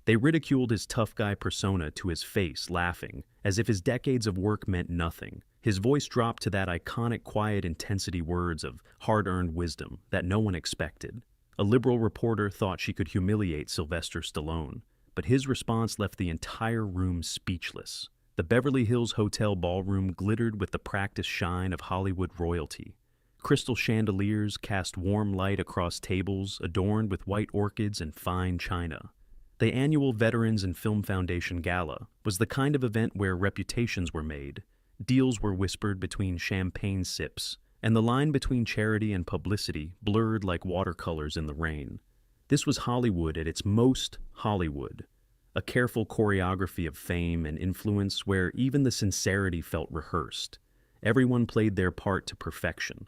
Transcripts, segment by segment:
They ridiculed his tough guy persona to his face, laughing, as if his decades of work meant nothing. His voice dropped to that iconic quiet intensity words of hard-earned wisdom that no one expected. A liberal reporter thought she could humiliate Sylvester Stallone, but his response left the entire room speechless. The Beverly Hills Hotel ballroom glittered with the practiced shine of Hollywood royalty. Crystal chandeliers cast warm light across tables adorned with white orchids and fine china. The annual Veterans and Film Foundation Gala was the kind of event where reputations were made, deals were whispered between champagne sips, and the line between charity and publicity blurred like watercolors in the rain. This was Hollywood at its most Hollywood, a careful choreography of fame and influence where even the sincerity felt rehearsed. Everyone played their part to perfection.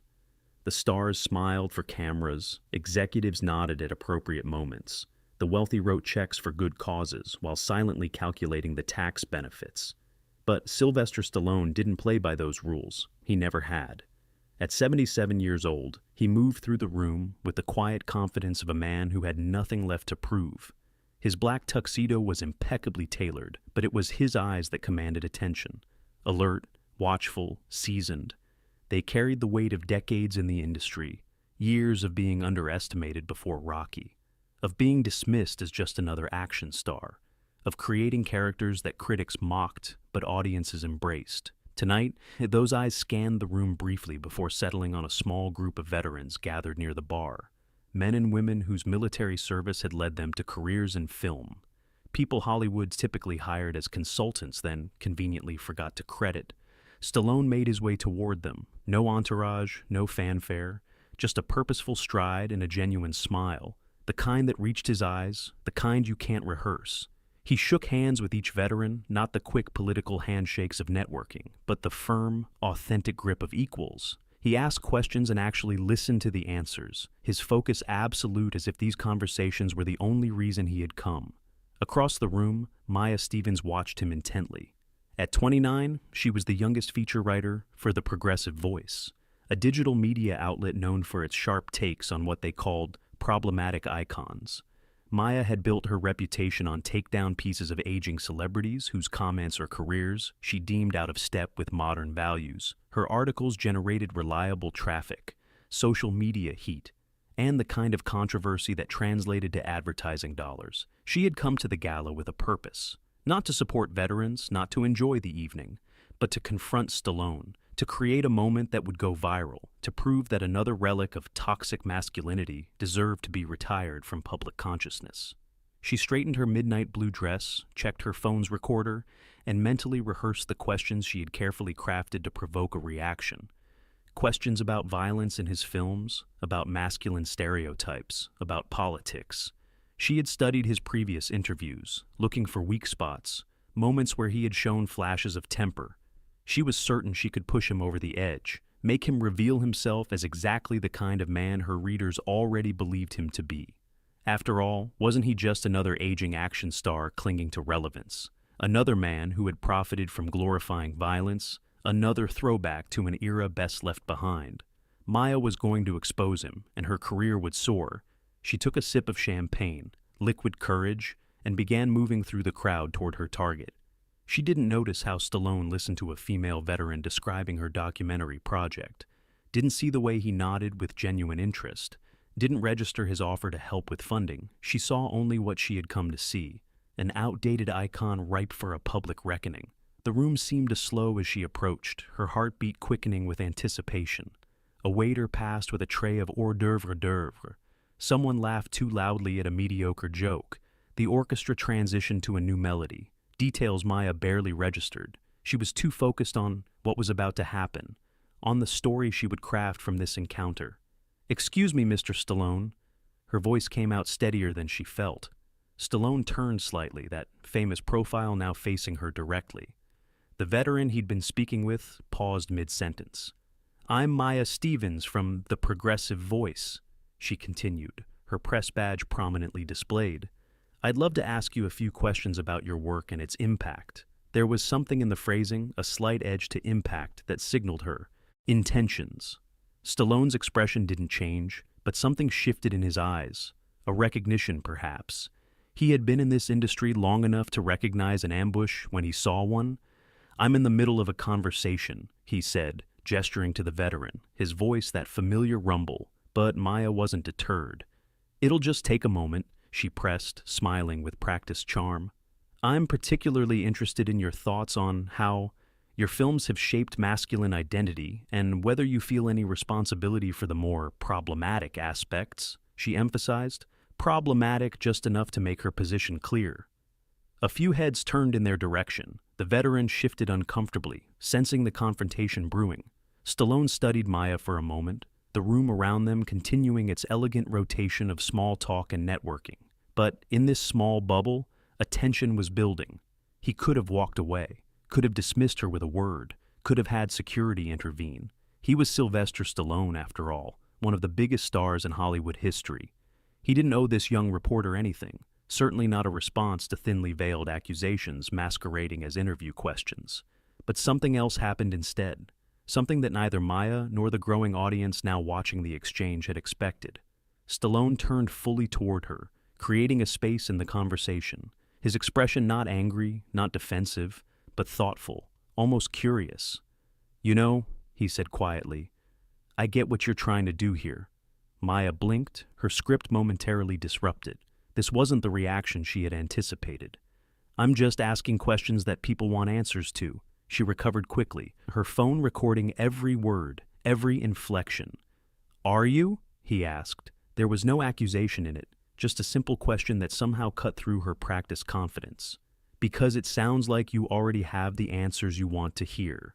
The stars smiled for cameras, executives nodded at appropriate moments. The wealthy wrote checks for good causes while silently calculating the tax benefits. But Sylvester Stallone didn't play by those rules. He never had. At 77 years old, he moved through the room with the quiet confidence of a man who had nothing left to prove. His black tuxedo was impeccably tailored, but it was his eyes that commanded attention. Alert, watchful, seasoned. They carried the weight of decades in the industry, years of being underestimated before Rocky, of being dismissed as just another action star, of creating characters that critics mocked but audiences embraced. Tonight, those eyes scanned the room briefly before settling on a small group of veterans gathered near the bar, men and women whose military service had led them to careers in film, people Hollywood typically hired as consultants then conveniently forgot to credit. Stallone made his way toward them, no entourage, no fanfare, just a purposeful stride and a genuine smile, the kind that reached his eyes, the kind you can't rehearse. He shook hands with each veteran, not the quick political handshakes of networking, but the firm, authentic grip of equals. He asked questions and actually listened to the answers, his focus absolute as if these conversations were the only reason he had come. Across the room, Maya Stevens watched him intently. At 29, she was the youngest feature writer for The Progressive Voice, a digital media outlet known for its sharp takes on what they called problematic icons. Maya had built her reputation on takedown pieces of aging celebrities whose comments or careers she deemed out of step with modern values. Her articles generated reliable traffic, social media heat, and the kind of controversy that translated to advertising dollars. She had come to the gala with a purpose, not to support veterans, not to enjoy the evening, but to confront Stallone, to create a moment that would go viral, to prove that another relic of toxic masculinity deserved to be retired from public consciousness. She straightened her midnight blue dress, checked her phone's recorder, and mentally rehearsed the questions she had carefully crafted to provoke a reaction. Questions about violence in his films, about masculine stereotypes, about politics. She had studied his previous interviews, looking for weak spots, moments where he had shown flashes of temper. She was certain she could push him over the edge, make him reveal himself as exactly the kind of man her readers already believed him to be. After all, wasn't he just another aging action star clinging to relevance? Another man who had profited from glorifying violence, another throwback to an era best left behind. Maya was going to expose him, and her career would soar. She took a sip of champagne, liquid courage, and began moving through the crowd toward her target. She didn't notice how Stallone listened to a female veteran describing her documentary project, didn't see the way he nodded with genuine interest, didn't register his offer to help with funding. She saw only what she had come to see, an outdated icon ripe for a public reckoning. The room seemed to slow as she approached, her heartbeat quickening with anticipation. A waiter passed with a tray of hors d'oeuvre. Someone laughed too loudly at a mediocre joke. The orchestra transitioned to a new melody, details Maya barely registered. She was too focused on what was about to happen, on the story she would craft from this encounter. "Excuse me, Mr. Stallone." Her voice came out steadier than she felt. Stallone turned slightly, that famous profile now facing her directly. The veteran he'd been speaking with paused mid-sentence. "I'm Maya Stevens from The Progressive Voice," she continued, her press badge prominently displayed. "I'd love to ask you a few questions about your work and its impact." There was something in the phrasing, a slight edge to impact, that signaled her intentions. Stallone's expression didn't change, but something shifted in his eyes, a recognition perhaps. He had been in this industry long enough to recognize an ambush when he saw one. "I'm in the middle of a conversation," he said, gesturing to the veteran, his voice that familiar rumble, but Maya wasn't deterred. "It'll just take a moment," she pressed, smiling with practiced charm. "I'm particularly interested in your thoughts on how your films have shaped masculine identity and whether you feel any responsibility for the more problematic aspects," she emphasized, problematic just enough to make her position clear. A few heads turned in their direction. The veteran shifted uncomfortably, sensing the confrontation brewing. Stallone studied Maya for a moment, the room around them continuing its elegant rotation of small talk and networking. But in this small bubble, a tension was building. He could have walked away, could have dismissed her with a word, could have had security intervene. He was Sylvester Stallone, after all, one of the biggest stars in Hollywood history. He didn't owe this young reporter anything, certainly not a response to thinly veiled accusations masquerading as interview questions. But something else happened instead, something that neither Maya nor the growing audience now watching the exchange had expected. Stallone turned fully toward her, creating a space in the conversation, his expression not angry, not defensive, but thoughtful, almost curious. "You know," he said quietly, "I get what you're trying to do here." Maya blinked, her script momentarily disrupted. This wasn't the reaction she had anticipated. "I'm just asking questions that people want answers to," she recovered quickly, her phone recording every word, every inflection. "Are you?" he asked. There was no accusation in it, just a simple question that somehow cut through her practiced confidence. "Because it sounds like you already have the answers you want to hear."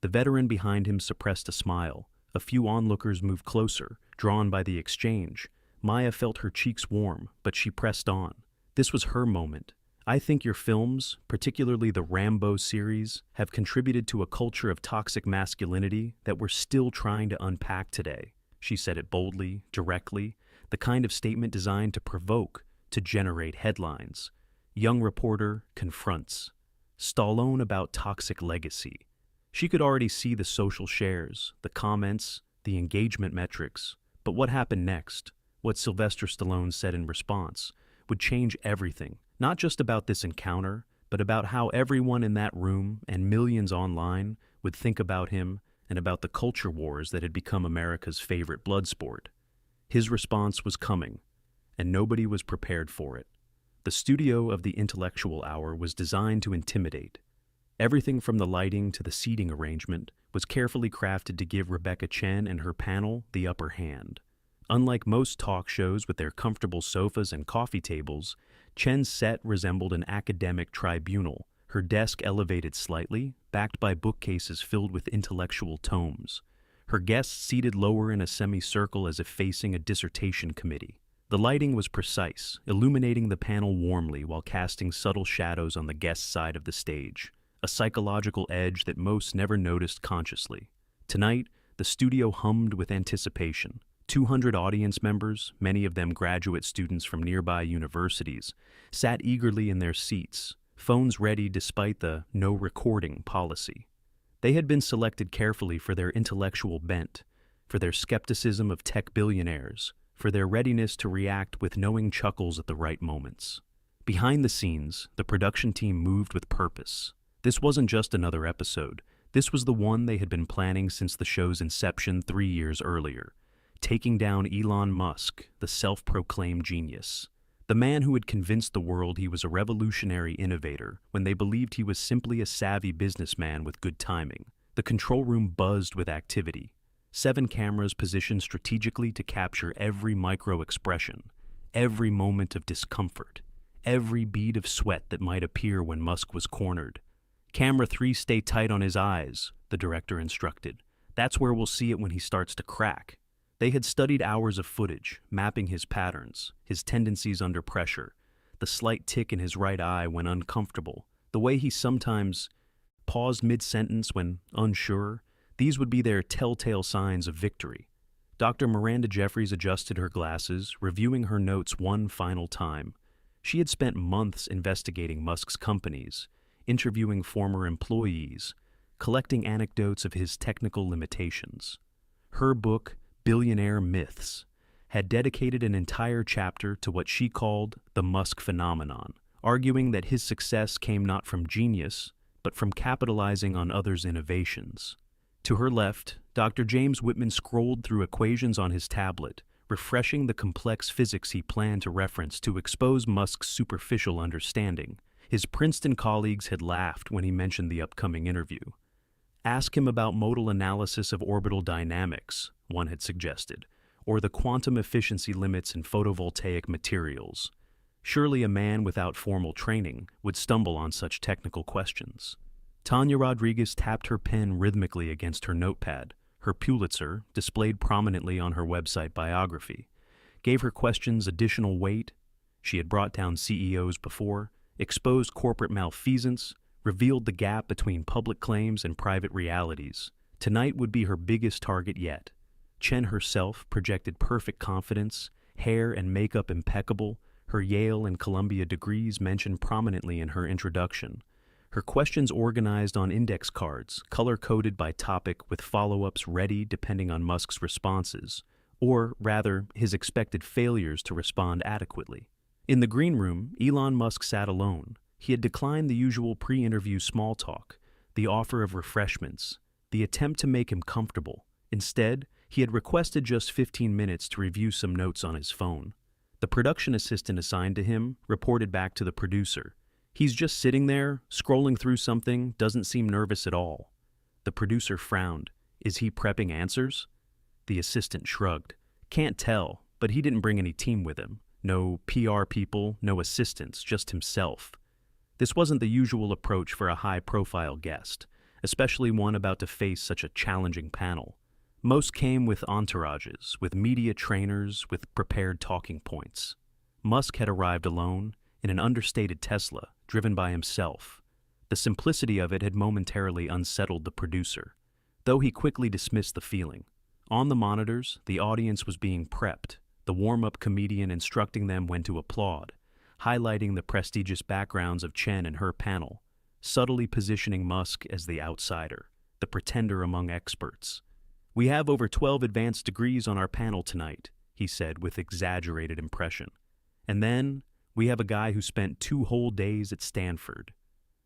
The veteran behind him suppressed a smile. A few onlookers moved closer, drawn by the exchange. Maya felt her cheeks warm, but she pressed on. This was her moment. "I think your films, particularly the Rambo series, have contributed to a culture of toxic masculinity that we're still trying to unpack today." She said it boldly, directly, the kind of statement designed to provoke, to generate headlines. Young reporter confronts. Stallone about toxic legacy. She could already see the social shares, the comments, the engagement metrics. But what happened next, what Sylvester Stallone said in response, would change everything, not just about this encounter, but about how everyone in that room and millions online would think about him and about the culture wars that had become America's favorite blood sport. His response was coming, and nobody was prepared for it. The studio of the intellectual hour was designed to intimidate. Everything from the lighting to the seating arrangement was carefully crafted to give Rebecca Chen and her panel the upper hand. Unlike most talk shows with their comfortable sofas and coffee tables, Chen's set resembled an academic tribunal, her desk elevated slightly, backed by bookcases filled with intellectual tomes. Her guests seated lower in a semicircle as if facing a dissertation committee. The lighting was precise, illuminating the panel warmly while casting subtle shadows on the guest side of the stage, a psychological edge that most never noticed consciously. Tonight, the studio hummed with anticipation. 200 audience members, many of them graduate students from nearby universities, sat eagerly in their seats, phones ready despite the no recording policy. They had been selected carefully for their intellectual bent, for their skepticism of tech billionaires, for their readiness to react with knowing chuckles at the right moments. Behind the scenes, the production team moved with purpose. This wasn't just another episode. This was the one they had been planning since the show's inception 3 years earlier, taking down Elon Musk, the self-proclaimed genius. The man who had convinced the world he was a revolutionary innovator when they believed he was simply a savvy businessman with good timing. The control room buzzed with activity. 7 cameras positioned strategically to capture every micro-expression, every moment of discomfort, every bead of sweat that might appear when Musk was cornered. "Camera 3, stay tight on his eyes," the director instructed. "That's where we'll see it when he starts to crack." They had studied hours of footage, mapping his patterns, his tendencies under pressure, the slight tick in his right eye when uncomfortable, the way he sometimes paused mid-sentence when unsure. These would be their telltale signs of victory. Dr. Miranda Jeffries adjusted her glasses, reviewing her notes one final time. She had spent months investigating Musk's companies, interviewing former employees, collecting anecdotes of his technical limitations. Her book, Billionaire Myths, had dedicated an entire chapter to what she called the Musk phenomenon, arguing that his success came not from genius, but from capitalizing on others' innovations. To her left, Dr. James Whitman scrolled through equations on his tablet, refreshing the complex physics he planned to reference to expose Musk's superficial understanding. His Princeton colleagues had laughed when he mentioned the upcoming interview. Ask him about modal analysis of orbital dynamics, one had suggested, or the quantum efficiency limits in photovoltaic materials. Surely a man without formal training would stumble on such technical questions. Tanya Rodriguez tapped her pen rhythmically against her notepad. Her Pulitzer, displayed prominently on her website biography, gave her questions additional weight. She had brought down CEOs before, exposed corporate malfeasance, revealed the gap between public claims and private realities. Tonight would be her biggest target yet. Chen herself projected perfect confidence, hair and makeup impeccable, her Yale and Columbia degrees mentioned prominently in her introduction. Her questions organized on index cards, color-coded by topic with follow-ups ready depending on Musk's responses, or rather, his expected failures to respond adequately. In the green room, Elon Musk sat alone. He had declined the usual pre-interview small talk, the offer of refreshments, the attempt to make him comfortable. Instead, he had requested just 15 minutes to review some notes on his phone. The production assistant assigned to him reported back to the producer. He's just sitting there, scrolling through something, doesn't seem nervous at all. The producer frowned. Is he prepping answers? The assistant shrugged. Can't tell, but he didn't bring any team with him. No PR people, no assistants, just himself. This wasn't the usual approach for a high-profile guest, especially one about to face such a challenging panel. Most came with entourages, with media trainers, with prepared talking points. Musk had arrived alone, in an understated Tesla, driven by himself. The simplicity of it had momentarily unsettled the producer, though he quickly dismissed the feeling. On the monitors, the audience was being prepped, the warm-up comedian instructing them when to applaud, highlighting the prestigious backgrounds of Chen and her panel, subtly positioning Musk as the outsider, the pretender among experts. We have over 12 advanced degrees on our panel tonight, he said with exaggerated impression. And then, we have a guy who spent 2 whole days at Stanford.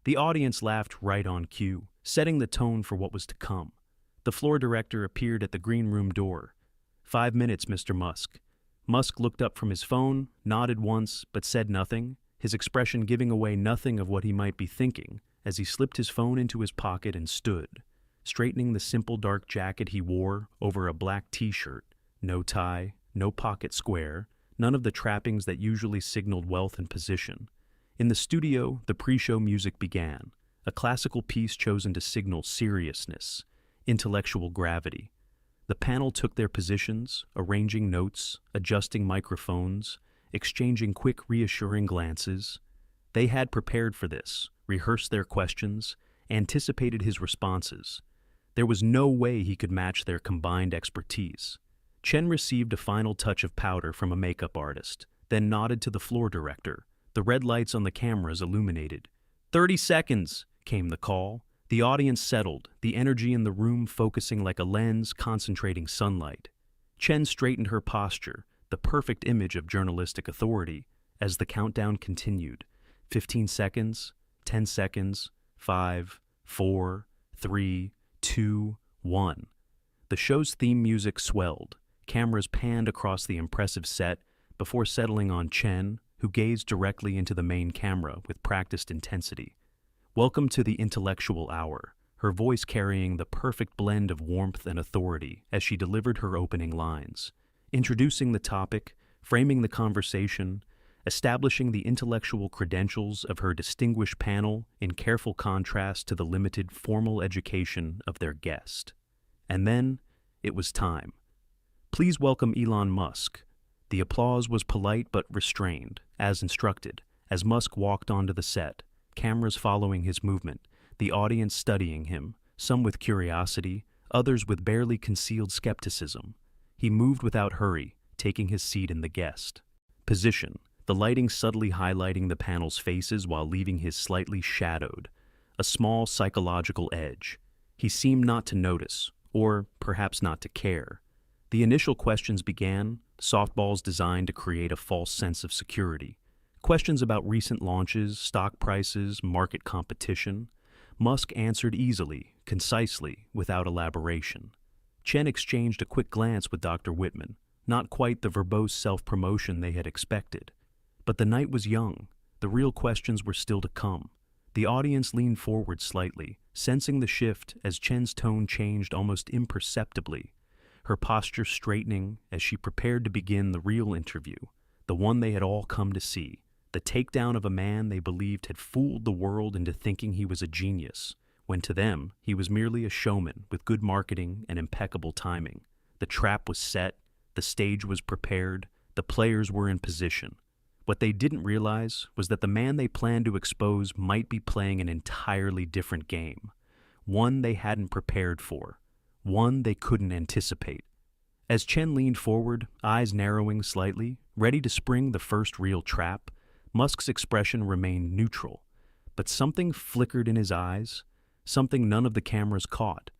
The audience laughed right on cue, setting the tone for what was to come. The floor director appeared at the green room door. 5 minutes, Mr. Musk. Musk looked up from his phone, nodded once, but said nothing, his expression giving away nothing of what he might be thinking, as he slipped his phone into his pocket and stood, straightening the simple dark jacket he wore over a black t-shirt, no tie, no pocket square, none of the trappings that usually signaled wealth and position. In the studio, the pre-show music began, a classical piece chosen to signal seriousness, intellectual gravity. The panel took their positions, arranging notes, adjusting microphones, exchanging quick, reassuring glances. They had prepared for this, rehearsed their questions, anticipated his responses. There was no way he could match their combined expertise. Chen received a final touch of powder from a makeup artist, then nodded to the floor director. The red lights on the cameras illuminated. 30 seconds, came the call. The audience settled, the energy in the room focusing like a lens concentrating sunlight. Chen straightened her posture, the perfect image of journalistic authority, as the countdown continued. 15 seconds, 10 seconds, 5, 4, 3, 2, 1. The show's theme music swelled. Cameras panned across the impressive set before settling on Chen, who gazed directly into the main camera with practiced intensity. Welcome to the intellectual hour, her voice carrying the perfect blend of warmth and authority as she delivered her opening lines, introducing the topic, framing the conversation, establishing the intellectual credentials of her distinguished panel in careful contrast to the limited formal education of their guest. And then, it was time. Please welcome Elon Musk. The applause was polite but restrained, as instructed, as Musk walked onto the set, cameras following his movement, the audience studying him, some with curiosity, others with barely concealed skepticism. He moved without hurry, taking his seat in the guest position, the lighting subtly highlighting the panel's faces while leaving his slightly shadowed, a small psychological edge. He seemed not to notice, or perhaps not to care. The initial questions began, softballs designed to create a false sense of security. Questions about recent launches, stock prices, market competition. Musk answered easily, concisely, without elaboration. Chen exchanged a quick glance with Dr. Whitman, not quite the verbose self-promotion they had expected. But the night was young. The real questions were still to come. The audience leaned forward slightly, sensing the shift as Chen's tone changed almost imperceptibly, her posture straightening as she prepared to begin the real interview, the one they had all come to see, the takedown of a man they believed had fooled the world into thinking he was a genius, when to them he was merely a showman with good marketing and impeccable timing. The trap was set, the stage was prepared, the players were in position. What they didn't realize was that the man they planned to expose might be playing an entirely different game, one they hadn't prepared for, one they couldn't anticipate. As Chen leaned forward, eyes narrowing slightly, ready to spring the first real trap, Musk's expression remained neutral, but something flickered in his eyes, something none of the cameras caught,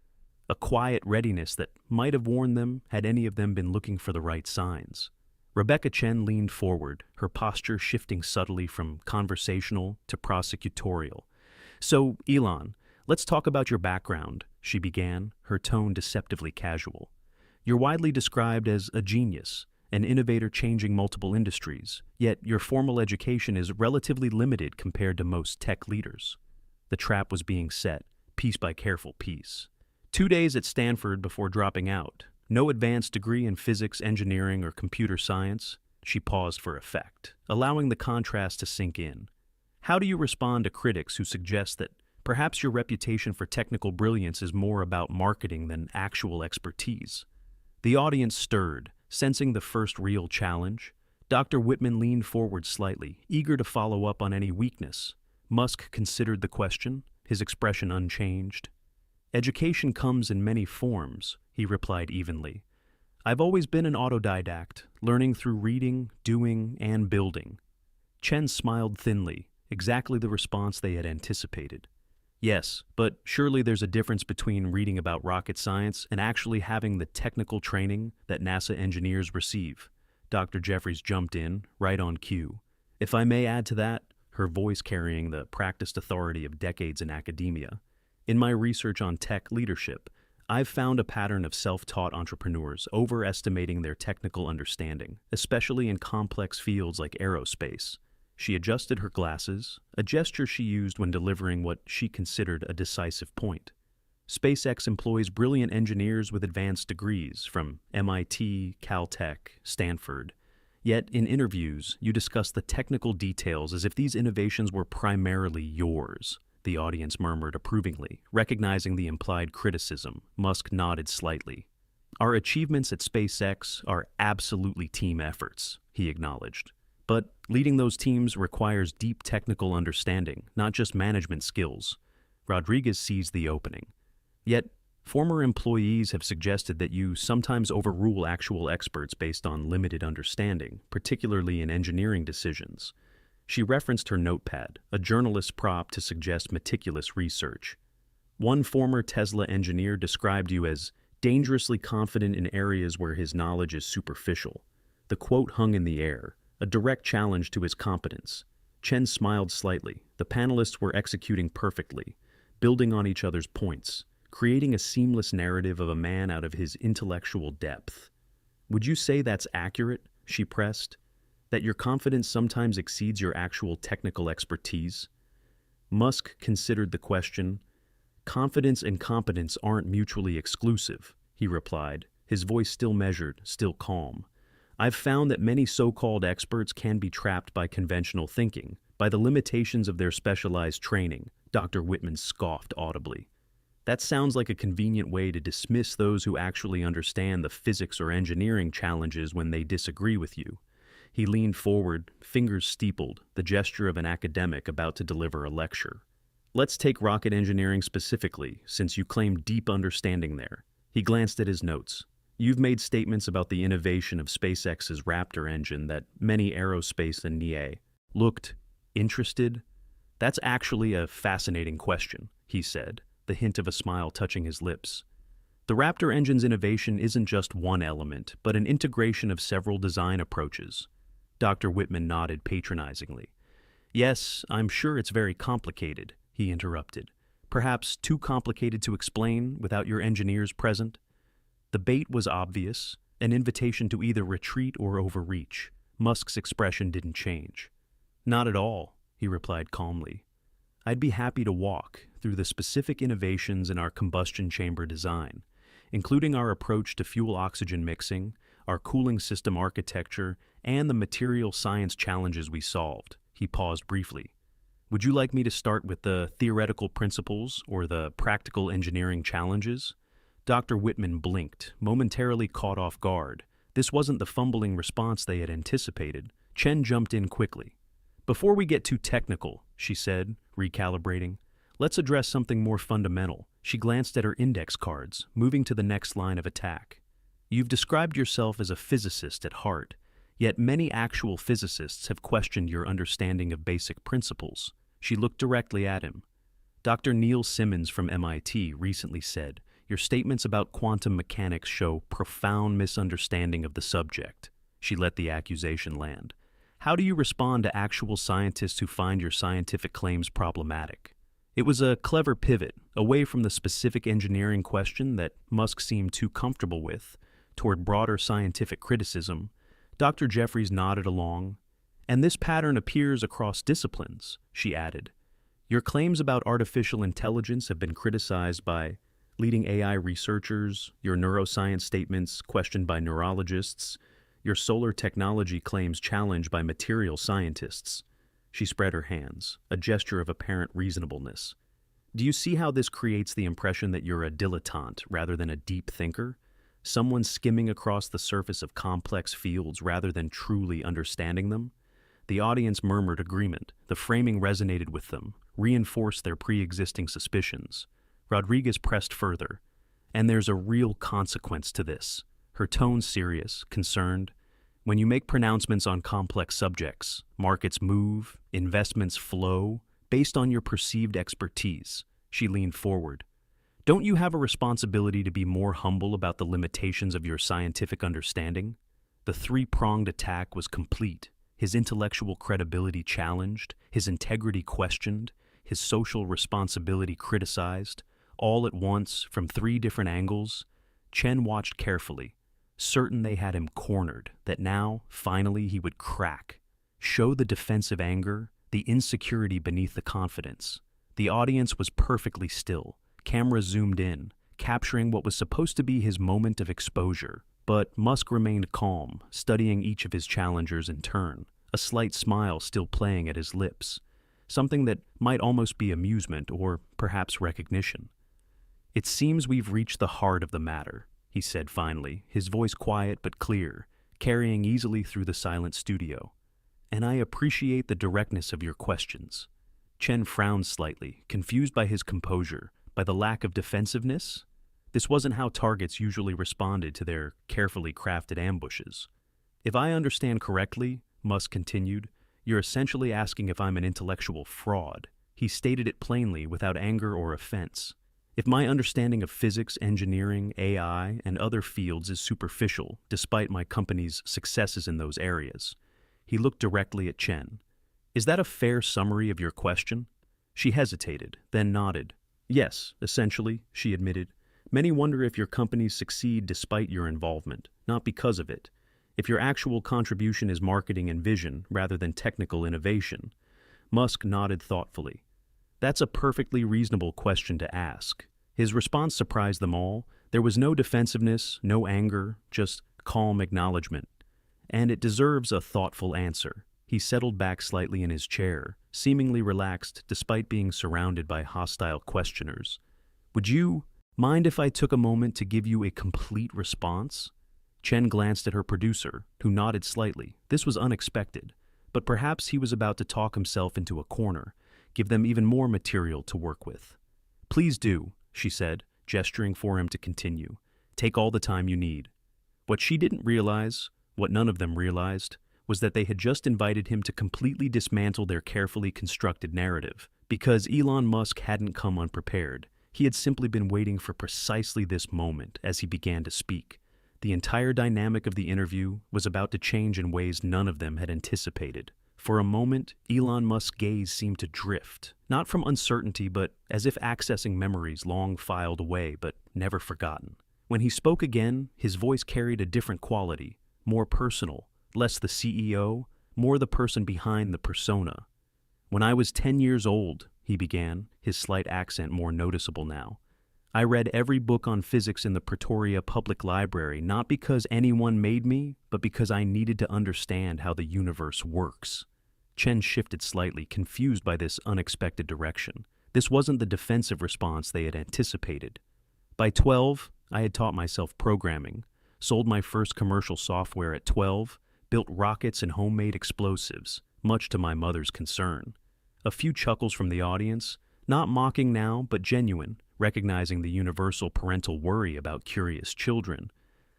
a quiet readiness that might have warned them had any of them been looking for the right signs. Rebecca Chen leaned forward, her posture shifting subtly from conversational to prosecutorial. "So, Elon, let's talk about your background," she began, her tone deceptively casual. "You're widely described as a genius, an innovator changing multiple industries, yet your formal education is relatively limited compared to most tech leaders." The trap was being set, piece by careful piece. 2 days at Stanford before dropping out. No advanced degree in physics, engineering, or computer science. She paused for effect, allowing the contrast to sink in. How do you respond to critics who suggest that perhaps your reputation for technical brilliance is more about marketing than actual expertise? The audience stirred, sensing the first real challenge. Dr. Whitman leaned forward slightly, eager to follow up on any weakness. Musk considered the question, his expression unchanged. "Education comes in many forms," he replied evenly. "I've always been an autodidact, learning through reading, doing, and building." Chen smiled thinly, exactly the response they had anticipated. "Yes, but surely there's a difference between reading about rocket science and actually having the technical training that NASA engineers receive." Dr. Jeffries jumped in, right on cue. "If I may add to that," her voice carrying the practiced authority of decades in academia, "in my research on tech leadership, I've found a pattern of self-taught entrepreneurs overestimating their technical understanding, especially in complex fields like aerospace." She adjusted her glasses, a gesture she used when delivering what she considered a decisive point. SpaceX employs brilliant engineers with advanced degrees from MIT, Caltech, Stanford. Yet, in interviews, you discuss the technical details as if these innovations were primarily yours. The audience murmured approvingly, recognizing the implied criticism. Musk nodded slightly. "Our achievements at SpaceX are absolutely team efforts," he acknowledged. "But leading those teams requires deep technical understanding, not just management skills." Rodriguez seized the opening. "Yet, former employees have suggested that you sometimes overrule actual experts based on limited understanding, particularly in engineering decisions." She referenced her notepad, a journalist's prop to suggest meticulous research. "One former Tesla engineer described you as dangerously confident in areas where his knowledge is superficial." The quote hung in the air, a direct challenge to his competence. Chen smiled slightly. The panelists were executing perfectly, building on each other's points, creating a seamless narrative of a man out of his intellectual depth. "Would you say that's accurate?" she pressed. "That your confidence sometimes exceeds your actual technical expertise?" Musk considered the question. "Confidence and competence aren't mutually exclusive," he replied, his voice still measured, still calm. "I've found that many so-called experts can be trapped by conventional thinking, by the limitations of their specialized training." Dr. Whitman scoffed audibly. "That sounds like a convenient way to dismiss those who actually understand the physics or engineering challenges when they disagree with you." He leaned forward, fingers steepled, the gesture of an academic about to deliver a lecture. "Let's take rocket engineering specifically, since you claim deep understanding there." He glanced at his notes. "You've made statements about the innovation of SpaceX's Raptor engine that many aerospace and NIA looked interested." "That's actually a fascinating question," he said, the hint of a smile touching his lips. The Raptor engine's innovation isn't just one element, but an integration of several design approaches. Dr. Whitman nodded patronizingly. Yes, I'm sure it's very complicated, he interrupted. Perhaps too complicated to explain without your engineers present? The bait was obvious, an invitation to either retreat or overreach. Musk's expression didn't change. Not at all, he replied calmly. I'd be happy to walk through the specific innovations in our combustion chamber design, including our approach to fuel-oxygen mixing, our cooling system architecture, and the material science challenges we solved. He paused briefly. Would you like me to start with the theoretical principles or the practical engineering challenges? Dr. Whitman blinked, momentarily caught off guard. This wasn't the fumbling response they had anticipated. Chen jumped in quickly. Before we get too technical, she said, recalibrating, let's address something more fundamental. She glanced at her index cards, moving to the next line of attack. You've described yourself as a physicist at heart, yet many actual physicists have questioned your understanding of basic principles. She looked directly at him. Dr. Neil Simmons from MIT recently said, your statements about quantum mechanics show profound misunderstanding of the subject. She let the accusation land. How do you respond to actual scientists who find your scientific claims problematic? It was a clever pivot, away from the specific engineering question that Musk seemed too comfortable with, toward broader scientific criticism. Dr. Jeffries nodded along. And this pattern appears across disciplines, she added. Your claims about artificial intelligence have been criticized by leading AI researchers, your neuroscience statements questioned by neurologists, your solar technology claims challenged by material scientists. She spread her hands, a gesture of apparent reasonableness. Do you see how this creates the impression that you're a dilettante rather than a deep thinker? Someone skimming across the surface of complex fields rather than truly understanding them? The audience murmured agreement. The framing resonated with them, reinforced their pre-existing suspicions. Rodriguez pressed further. And there's a real consequence to this. Her tone serious, concerned. When you make pronouncements on complex subjects, markets move, investments flow, based on your perceived expertise. She leaned forward. Don't you have a responsibility to be more humble about the limitations of your scientific understanding? The three-pronged attack was complete. His intellectual credibility challenged, his integrity questioned, his social responsibility criticized, all at once from three different angles. Chen watched carefully, certain they had him cornered, that now, finally, he would crack, show the defensive anger, the insecurity beneath the confidence. The audience was perfectly still. Camera zoomed in, capturing what was supposed to be his moment of exposure. But Musk remained calm, studying each of his challengers in turn, a slight smile still playing at his lips, something that might almost be amusement or perhaps recognition. It seems we've reached the heart of the matter, he said finally, his voice quiet but clear, carrying easily through the silent studio. And I appreciate the directness of your questions. Chen frowned slightly, confused by his composure, by the lack of defensiveness. This wasn't how targets usually responded to their carefully crafted ambushes. If I understand correctly, Musk continued, you're essentially asking if I'm an intellectual fraud. He stated it plainly, without anger or offense. If my understanding of physics, engineering, AI, and other fields is superficial, despite my company's successes in those areas. He looked directly at Chen. Is that a fair summary of your question? She hesitated, then nodded. Yes, essentially, she admitted. Many wonder if your companies succeed despite your involvement, not because of it. If your actual contribution is marketing and vision rather than technical innovation. Musk nodded thoughtfully. That's a perfectly reasonable question to ask. His response surprised them all. There was no defensiveness, no anger, just calm acknowledgement. And it deserves a thoughtful answer. He settled back slightly in his chair, seemingly relaxed despite being surrounded by hostile questioners. Would you mind if I took a moment to give you a complete response? Chen glanced at her producer, who nodded slightly. This was unexpected, but perhaps he was about to talk himself into a corner, give them even more material to work with. Please do, she said, gesturing for him to continue. Take all the time you need. What she didn't realize, what none of them realized, was that they had just invited him to completely dismantle their carefully constructed narrative. Because Elon Musk hadn't come unprepared, He had simply been waiting for precisely this moment as he began to speak. The entire dynamic of the interview was about to change in ways none of them had anticipated. For a moment, Elon Musk's gaze seemed to drift, not from uncertainty, but as if accessing memories long filed away but never forgotten. When he spoke again, his voice carried a different quality, more personal, less the CEO, more the person behind the persona. "When I was 10 years old," he began, his slight accent more noticeable now, "I read every book on physics in the Pretoria Public Library, not because anyone made me, but because I needed to understand how the universe works." Chen shifted slightly, confused by this unexpected direction. This wasn't the defensive response they had anticipated. By 12, I had taught myself programming, sold my first commercial software at 12, built rockets and homemade explosives, much to my mother's concern. A few chuckles from the audience, not mocking now, but genuine, recognizing the universal parental worry about curious children.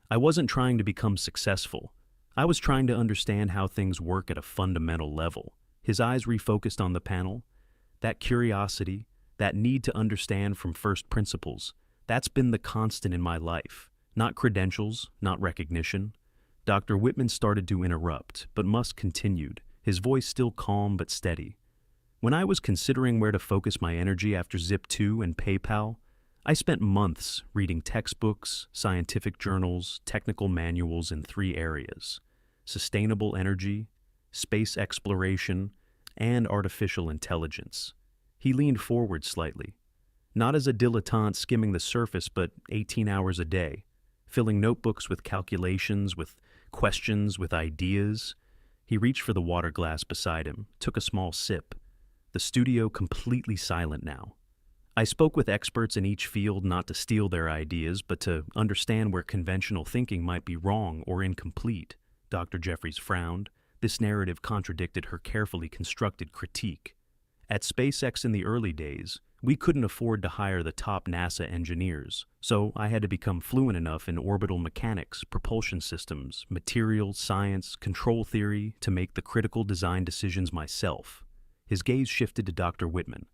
I wasn't trying to become successful. I was trying to understand how things work at a fundamental level. His eyes refocused on the panel. That curiosity, that need to understand from first principles, that's been the constant in my life. Not credentials, not recognition. Dr. Whitman started to interrupt, but Musk continued, his voice still calm but steady. "When I was considering where to focus my energy after Zip2 and PayPal, I spent months reading textbooks, scientific journals, technical manuals in 3 areas: sustainable energy, space exploration, and artificial intelligence." He leaned forward slightly. Not as a dilettante skimming the surface, but 18 hours a day, filling notebooks with calculations, with questions, with ideas. He reached for the water glass beside him, took a small sip. The studio completely silent now. "I spoke with experts in each field not to steal their ideas, but to understand where conventional thinking might be wrong or incomplete." Dr. Jeffries frowned. This narrative contradicted her carefully constructed critique. "At SpaceX in the early days, we couldn't afford to hire the top NASA engineers, so I had to become fluent enough in orbital mechanics, propulsion systems, materials, science, control theory to make the critical design decisions myself." His gaze shifted to Dr. Whitman.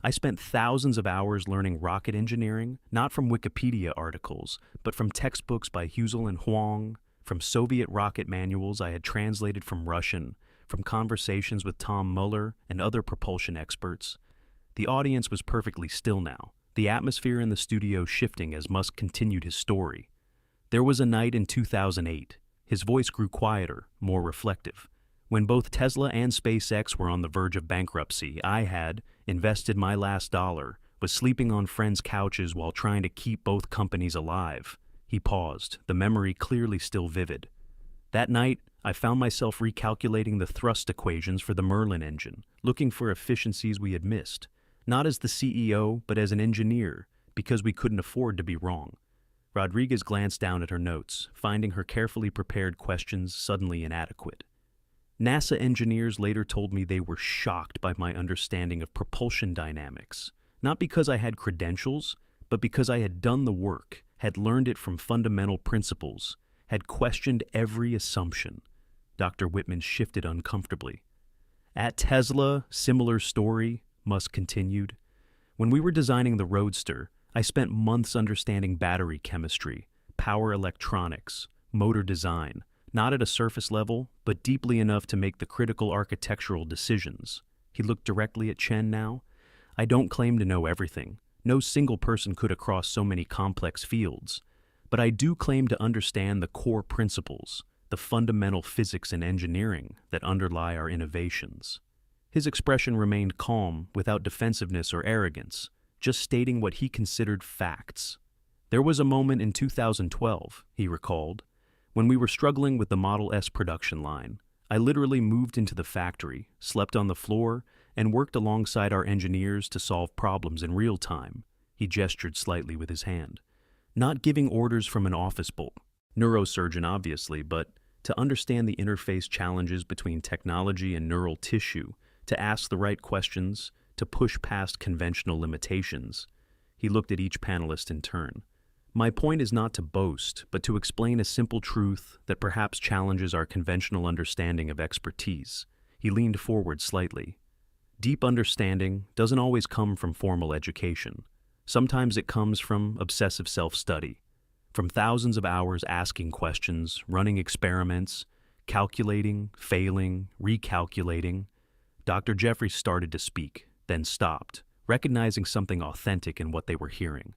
"I spent thousands of hours learning rocket engineering, not from Wikipedia articles, but from textbooks by Husel and Huang, from Soviet rocket manuals I had translated from Russian, from conversations with Tom Mueller and other propulsion experts." The audience was perfectly still now, the atmosphere in the studio shifting as Musk continued his story. "There was a night in 2008. His voice grew quieter, more reflective. "When both Tesla and SpaceX were on the verge of bankruptcy, I had invested my last dollar, was sleeping on friends' couches while trying to keep both companies alive." He paused, the memory clearly still vivid. "That night, I found myself recalculating the thrust equations for the Merlin engine, looking for efficiencies we had missed. Not as the CEO, but as an engineer, because we couldn't afford to be wrong." Rodriguez glanced down at her notes, finding her carefully prepared questions suddenly inadequate. "NASA engineers later told me they were shocked by my understanding of propulsion dynamics, not because I had credentials, but because I had done the work, had learned it from fundamental principles, had questioned every assumption." Dr. Whitman shifted uncomfortably. "At Tesla, similar story," Musk continued. "When we were designing the Roadster, I spent months understanding battery chemistry, power electronics, motor design, not at a surface level, but deeply enough to make the critical architectural decisions." He looked directly at Chen now. "I don't claim to know everything. No single person could across so many complex fields. But I do claim to understand the core principles, the fundamental physics and engineering that underlie our innovations." His expression remained calm, without defensiveness or arrogance, just stating what he considered facts. "There was a moment in 2012, he recalled, when we were struggling with the Model S production line. I literally moved into the factory, slept on the floor, and worked alongside our engineers to solve problems in real time." He gestured slightly with his hand. "Not giving orders from an office book, neurosurgeon obviously, but to understand the interface challenges between technology and neural tissue, to ask the right questions, to push past conventional limitations." He looked at each panelist in turn. "My point is not to boast, but to explain a simple truth that perhaps challenges our conventional understanding of expertise." He leaned forward slightly. "Deep understanding doesn't always come from formal education. Sometimes it comes from obsessive self-study, from thousands of hours asking questions, running experiments, calculating, failing, recalculating. Dr. Jeffrey started to speak, then stopped, recognizing something authentic in what they were hearing.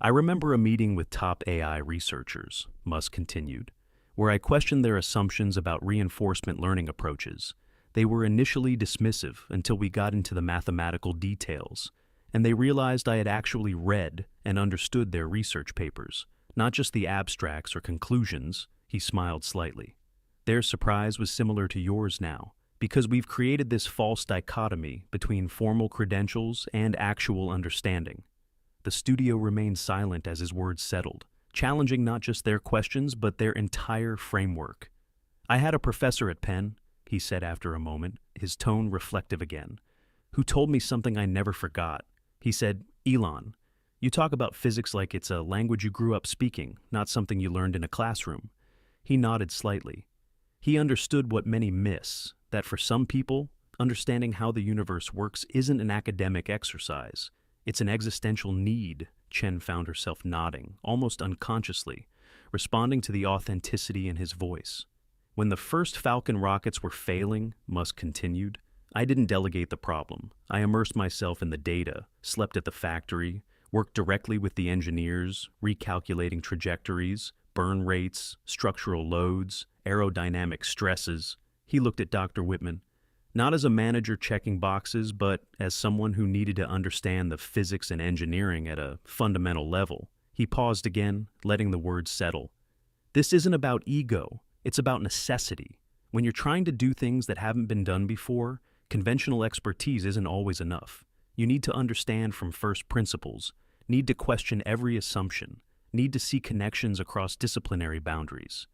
I remember a meeting with top AI researchers, Musk continued, where I questioned their assumptions about reinforcement learning approaches. They were initially dismissive until we got into the mathematical details, and they realized I had actually read and understood their research papers, not just the abstracts or conclusions. He smiled slightly. Their surprise was similar to yours now, because we've created this false dichotomy between formal credentials and actual understanding. The studio remained silent as his words settled, challenging not just their questions but their entire framework. I had a professor at Penn, he said after a moment, his tone reflective again, who told me something I never forgot. He said, "Elon, you talk about physics like it's a language you grew up speaking, not something you learned in a classroom." He nodded slightly. He understood what many miss, that for some people, understanding how the universe works isn't an academic exercise. It's an existential need. Chen found herself nodding, almost unconsciously, responding to the authenticity in his voice. When the first Falcon rockets were failing, Musk continued, I didn't delegate the problem. I immersed myself in the data, slept at the factory, worked directly with the engineers, recalculating trajectories, burn rates, structural loads, aerodynamic stresses. He looked at Dr. Whitman, not as a manager checking boxes, but as someone who needed to understand the physics and engineering at a fundamental level. He paused again, letting the words settle. This isn't about ego, it's about necessity. When you're trying to do things that haven't been done before, conventional expertise isn't always enough. You need to understand from first principles, need to question every assumption, need to see connections across disciplinary boundaries.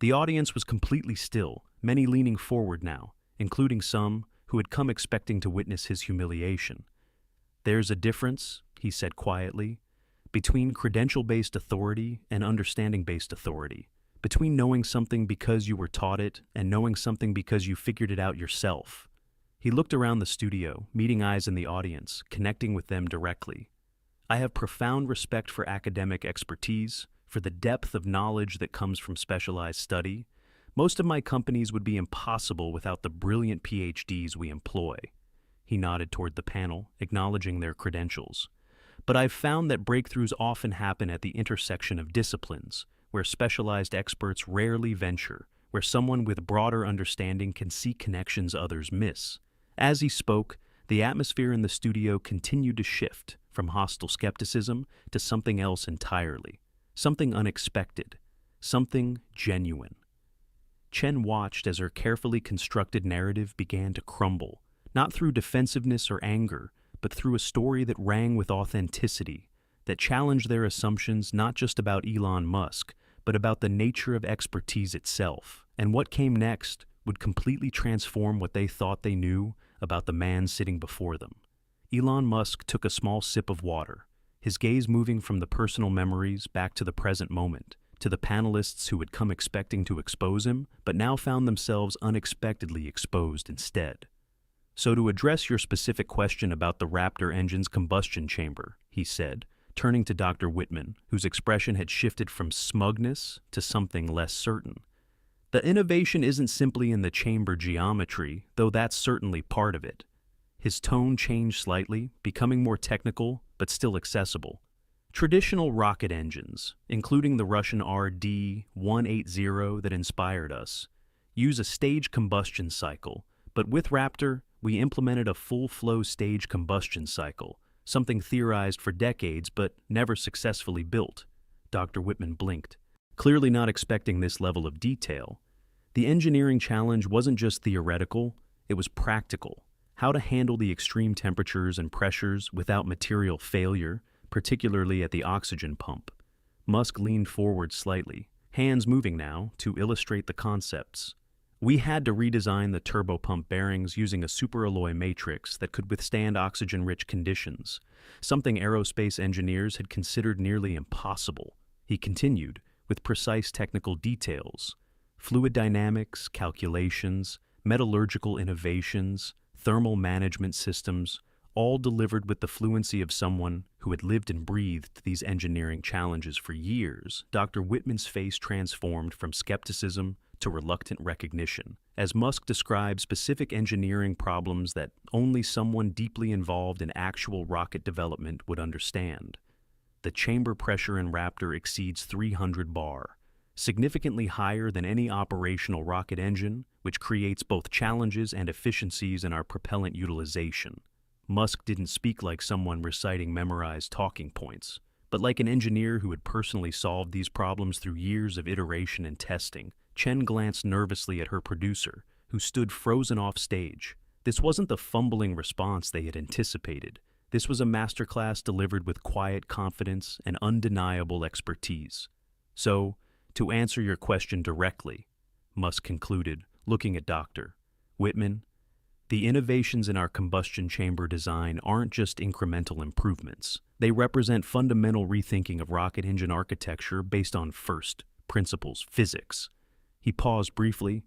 The audience was completely still, many leaning forward now, including some who had come expecting to witness his humiliation. There's a difference, he said quietly, between credential-based authority and understanding-based authority, between knowing something because you were taught it and knowing something because you figured it out yourself. He looked around the studio, meeting eyes in the audience, connecting with them directly. I have profound respect for academic expertise, for the depth of knowledge that comes from specialized study. Most of my companies would be impossible without the brilliant PhDs we employ. He nodded toward the panel, acknowledging their credentials. But I've found that breakthroughs often happen at the intersection of disciplines, where specialized experts rarely venture, where someone with broader understanding can see connections others miss. As he spoke, the atmosphere in the studio continued to shift from hostile skepticism to something else entirely, something unexpected, something genuine. Chen watched as her carefully constructed narrative began to crumble, not through defensiveness or anger, but through a story that rang with authenticity, that challenged their assumptions not just about Elon Musk, but about the nature of expertise itself, and what came next would completely transform what they thought they knew about the man sitting before them. Elon Musk took a small sip of water, his gaze moving from the personal memories back to the present moment, to the panelists who had come expecting to expose him, but now found themselves unexpectedly exposed instead. So to address your specific question about the Raptor engine's combustion chamber, he said, turning to Dr. Whitman, whose expression had shifted from smugness to something less certain. The innovation isn't simply in the chamber geometry, though that's certainly part of it. His tone changed slightly, becoming more technical, but still accessible. Traditional rocket engines, including the Russian RD-180 that inspired us, use a stage combustion cycle, but with Raptor, we implemented a full-flow stage combustion cycle, something theorized for decades but never successfully built. Dr. Whitman blinked, clearly not expecting this level of detail. The engineering challenge wasn't just theoretical, it was practical. How to handle the extreme temperatures and pressures without material failure, particularly at the oxygen pump. Musk leaned forward slightly, hands moving now to illustrate the concepts. We had to redesign the turbopump bearings using a superalloy matrix that could withstand oxygen-rich conditions, something aerospace engineers had considered nearly impossible. He continued, with precise technical details. Fluid dynamics, calculations, metallurgical innovations, thermal management systems, all delivered with the fluency of someone who had lived and breathed these engineering challenges for years. Dr. Whitman's face transformed from skepticism to reluctant recognition, as Musk described specific engineering problems that only someone deeply involved in actual rocket development would understand. The chamber pressure in Raptor exceeds 300 bar, significantly higher than any operational rocket engine, which creates both challenges and efficiencies in our propellant utilization. Musk didn't speak like someone reciting memorized talking points, but like an engineer who had personally solved these problems through years of iteration and testing. Chen glanced nervously at her producer, who stood frozen off stage. This wasn't the fumbling response they had anticipated. This was a masterclass delivered with quiet confidence and undeniable expertise. So, to answer your question directly, Musk concluded, looking at Dr. Whitman, the innovations in our combustion chamber design aren't just incremental improvements. They represent fundamental rethinking of rocket engine architecture based on first principles physics. He paused briefly.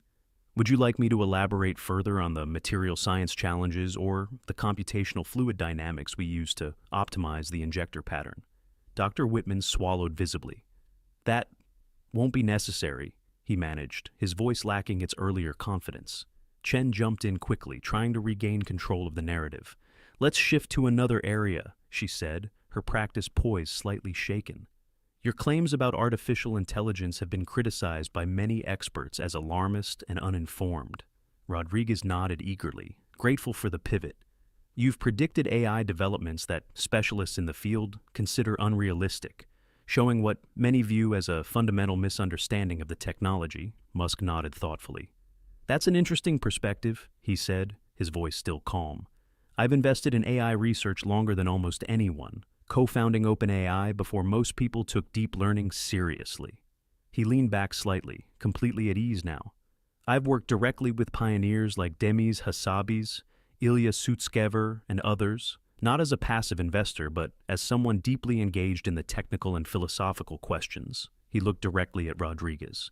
Would you like me to elaborate further on the material science challenges or the computational fluid dynamics we use to optimize the injector pattern? Dr. Whitman swallowed visibly. That won't be necessary, he managed, his voice lacking its earlier confidence. Chen jumped in quickly, trying to regain control of the narrative. Let's shift to another area, she said, her practiced poise slightly shaken. Your claims about artificial intelligence have been criticized by many experts as alarmist and uninformed. Rodriguez nodded eagerly, grateful for the pivot. You've predicted AI developments that specialists in the field consider unrealistic, showing what many view as a fundamental misunderstanding of the technology. Musk nodded thoughtfully. That's an interesting perspective, he said, his voice still calm. I've invested in AI research longer than almost anyone, co-founding OpenAI before most people took deep learning seriously. He leaned back slightly, completely at ease now. I've worked directly with pioneers like Demis Hassabis, Ilya Sutskever, and others, not as a passive investor, but as someone deeply engaged in the technical and philosophical questions. He looked directly at Rodriguez.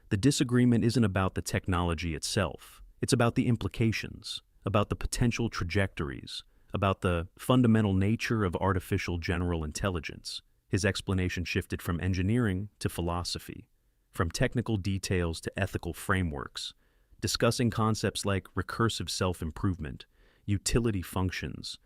The disagreement isn't about the technology itself. It's about the implications, about the potential trajectories, about the fundamental nature of artificial general intelligence. His explanation shifted from engineering to philosophy, from technical details to ethical frameworks, discussing concepts like recursive self-improvement, utility functions,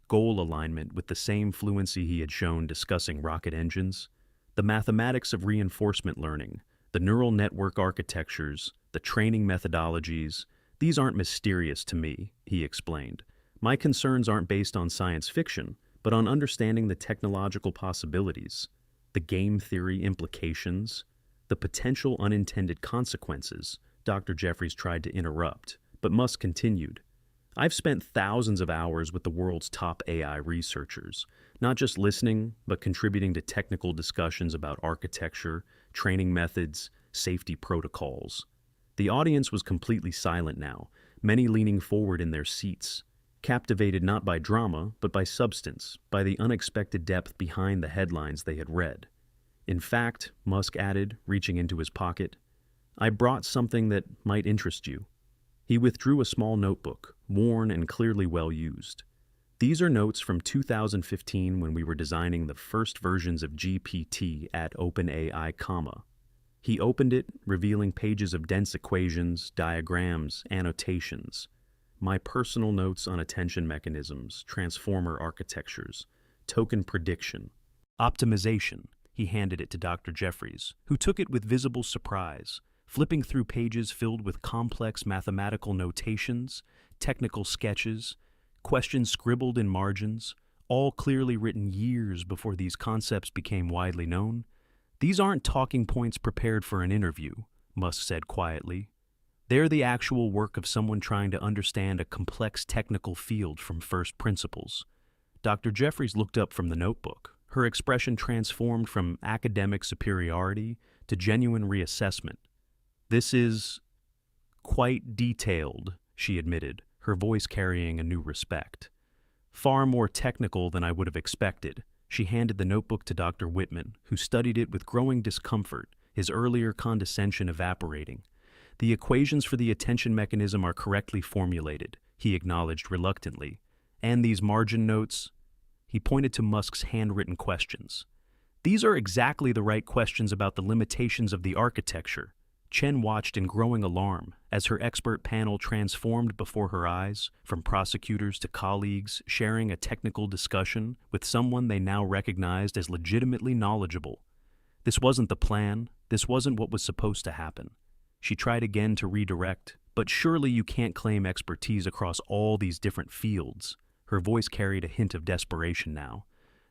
goal alignment with the same fluency he had shown discussing rocket engines, the mathematics of reinforcement learning, the neural network architectures, the training methodologies. These aren't mysterious to me, he explained. My concerns aren't based on science fiction, but on understanding the technological possibilities, the game theory implications, the potential unintended consequences. Dr. Jeffries tried to interrupt, but Musk continued. I've spent thousands of hours with the world's top AI researchers, not just listening, but contributing to technical discussions about architecture, training methods, safety protocols. The audience was completely silent now, many leaning forward in their seats, captivated not by drama, but by substance, by the unexpected depth behind the headlines they had read. In fact, Musk added, reaching into his pocket, I brought something that might interest you. He withdrew a small notebook, worn and clearly well used. These are notes from 2015 when we were designing the first versions of GPT at OpenAI, He opened it, revealing pages of dense equations, diagrams, annotations. My personal notes on attention mechanisms, transformer architectures, token prediction, optimization. He handed it to Dr. Jeffries, who took it with visible surprise, flipping through pages filled with complex mathematical notations, technical sketches, questions scribbled in margins, all clearly written years before these concepts became widely known. These aren't talking points prepared for an interview, Musk said quietly. They're the actual work of someone trying to understand a complex technical field from first principles. Dr. Jeffries looked up from the notebook. Her expression transformed from academic superiority to genuine reassessment. This is quite detailed, she admitted, her voice carrying a new respect. Far more technical than I would have expected. She handed the notebook to Dr. Whitman, who studied it with growing discomfort, his earlier condescension evaporating. The equations for the attention mechanism are correctly formulated, he acknowledged reluctantly, And these margin notes? He pointed to Musk's handwritten questions. These are exactly the right questions about the limitations of the architecture. Chen watched in growing alarm as her expert panel transformed before her eyes, from prosecutors to colleagues sharing a technical discussion with someone they now recognized as legitimately knowledgeable. This wasn't the plan. This wasn't what was supposed to happen. She tried again to redirect, but surely you can't claim expertise across all these different fields. Her voice carried a hint of desperation now.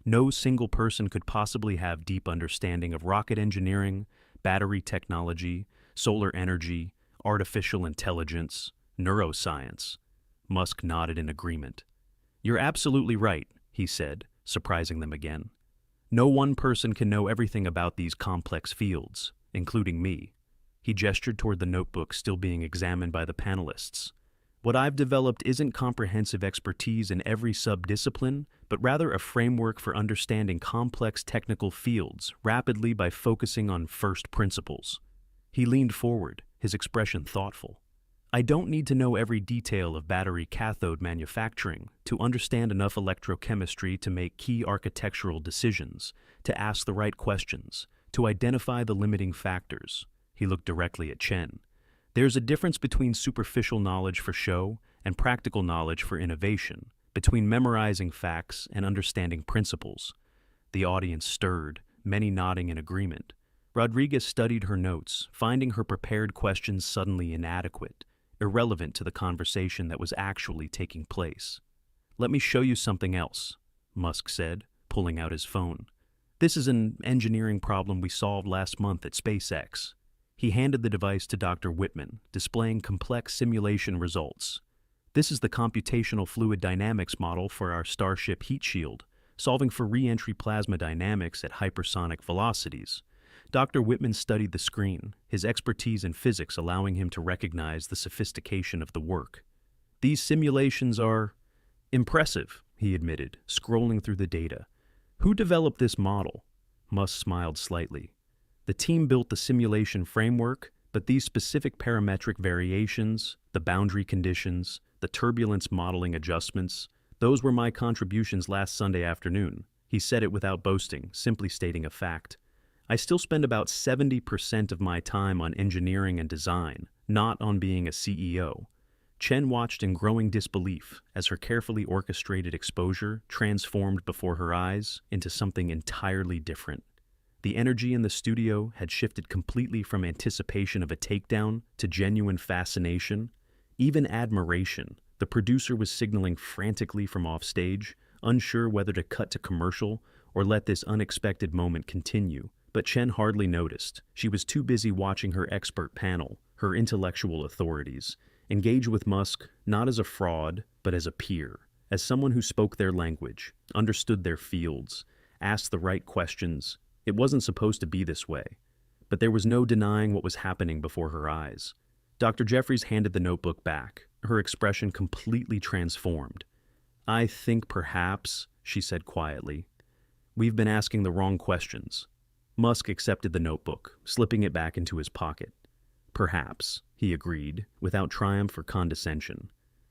No single person could possibly have deep understanding of rocket engineering, battery technology, solar energy, artificial intelligence, neuroscience. Musk nodded in agreement. You're absolutely right, he said, surprising them again. No one person can know everything about these complex fields, including me. He gestured toward the notebook still being examined by the panelists. What I've developed isn't comprehensive expertise in every sub-discipline, but rather a framework for understanding complex technical fields rapidly by focusing on first principles. He leaned forward, his expression thoughtful. I don't need to know every detail of battery cathode manufacturing to understand enough electrochemistry to make key architectural decisions, to ask the right questions, to identify the limiting factors. He looked directly at Chen. There's a difference between superficial knowledge for show and practical knowledge for innovation, between memorizing facts and understanding principles. The audience stirred, many nodding in agreement. Rodriguez studied her notes, finding her prepared questions suddenly inadequate, irrelevant to the conversation that was actually taking place. Let me show you something else, Musk said, pulling out his phone. This is an engineering problem we solved last month at SpaceX. He handed the device to Dr. Whitman, displaying complex simulation results. This is the computational fluid dynamics model for our Starship heat shield, solving for re-entry plasma dynamics at hypersonic velocities. Dr. Whitman studied the screen, his expertise in physics allowing him to recognize the sophistication of the work. These simulations are impressive, he admitted, scrolling through the data. Who developed this model? Musk smiled slightly. The team built the simulation framework, but these specific parametric variations, the boundary conditions, the turbulence modeling adjustments, those were my contributions last Sunday afternoon. He said it without boasting, simply stating a fact. I still spend about 70% of my time on engineering and design, not on being a CEO. Chen watched in growing disbelief as her carefully orchestrated exposure transformed before her eyes into something entirely different. The energy in the studio had shifted completely from anticipation of a takedown to genuine fascination, even admiration. The producer was signaling frantically from offstage, unsure whether to cut to commercial or let this unexpected moment continue. But Chen hardly noticed. She was too busy watching her expert panel, her intellectual authorities, engage with Musk not as a fraud, but as a peer, as someone who spoke their language, understood their fields, asked the right questions. It wasn't supposed to be this way, but there was no denying what was happening before her eyes. Dr. Jeffries handed the notebook back, her expression completely transformed. I think perhaps, she said quietly, we've been asking the wrong questions. Musk accepted the notebook, slipping it back into his pocket. Perhaps, he agreed, without triumph or condescension.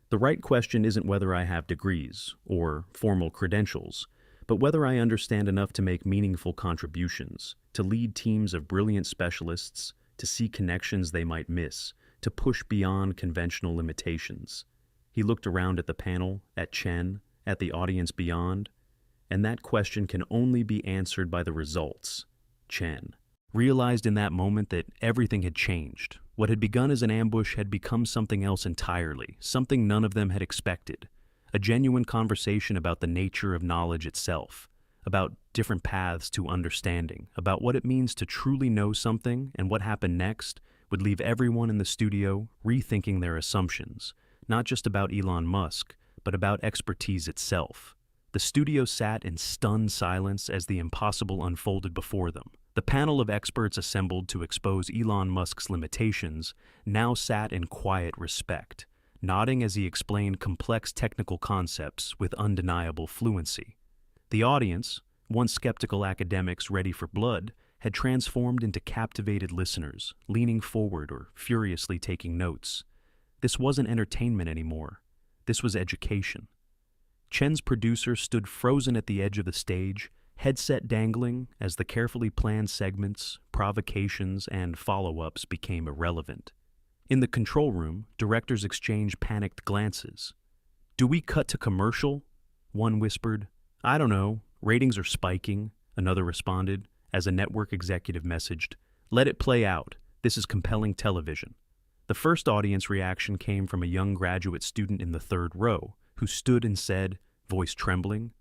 The right question isn't whether I have degrees or formal credentials, but whether I understand enough to make meaningful contributions, to lead teams of brilliant specialists, to see connections they might miss, to push beyond conventional limitations. He looked around at the panel, at Chen, at the audience beyond, and that question can only be answered by the results. Chen realized in that moment that everything had changed. What had begun as an ambush had become something else entirely, something none of them had expected. A genuine conversation about the nature of knowledge itself, about different paths to understanding, about what it means to truly know something, and what happened next would leave everyone in the studio rethinking their assumptions, not just about Elon Musk, but about expertise itself. The studio sat in stunned silence as the impossible unfolded before them. The panel of experts assembled to expose Elon Musk's limitations now sat in quiet respect, nodding as he explained complex technical concepts with undeniable fluency. The audience, once skeptical academics ready for blood, had transformed into captivated listeners, leaning forward or furiously taking notes. This wasn't entertainment anymore. This was education. Chen's producer stood frozen at the edge of the stage, headset dangling as the carefully planned segments, provocations, and follow-ups became irrelevant. In the control room, directors exchanged panicked glances. "Do we cut to commercial?" One whispered. "I don't know. Ratings are spiking," another responded, as a network executive messaged, "Let it play out. This is compelling television." The first audience reaction came from a young graduate student in the third row, who stood and said, voice trembling,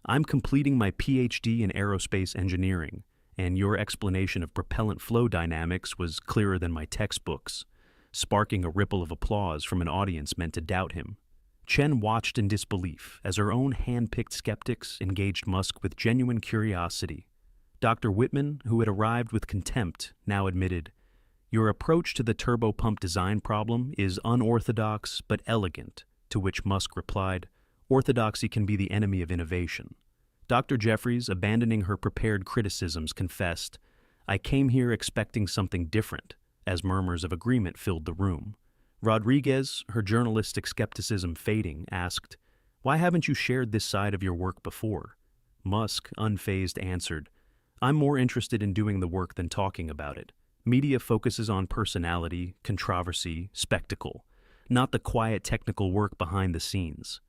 "I'm completing my PhD in aerospace engineering, and your explanation of propellant flow dynamics was clearer than my textbooks," sparking a ripple of applause from an audience meant to doubt him. Chen watched in disbelief as her own hand-picked skeptics engaged Musk with genuine curiosity. Dr. Whitman, who had arrived with contempt, now admitted, "Your approach to the turbopump design problem is unorthodox but elegant," to which Musk replied, "Orthodoxy can be the enemy of innovation." Dr. Jeffries, abandoning her prepared criticisms, confessed, "I came here expecting something different," as murmurs of agreement filled the room. Rodriguez, her journalistic skepticism fading, asked, "Why haven't you shared this side of your work before?" Musk, unfazed, answered, "I'm more interested in doing the work than talking about it. Media focuses on personality, controversy, spectacle, not the quiet technical work behind the scenes."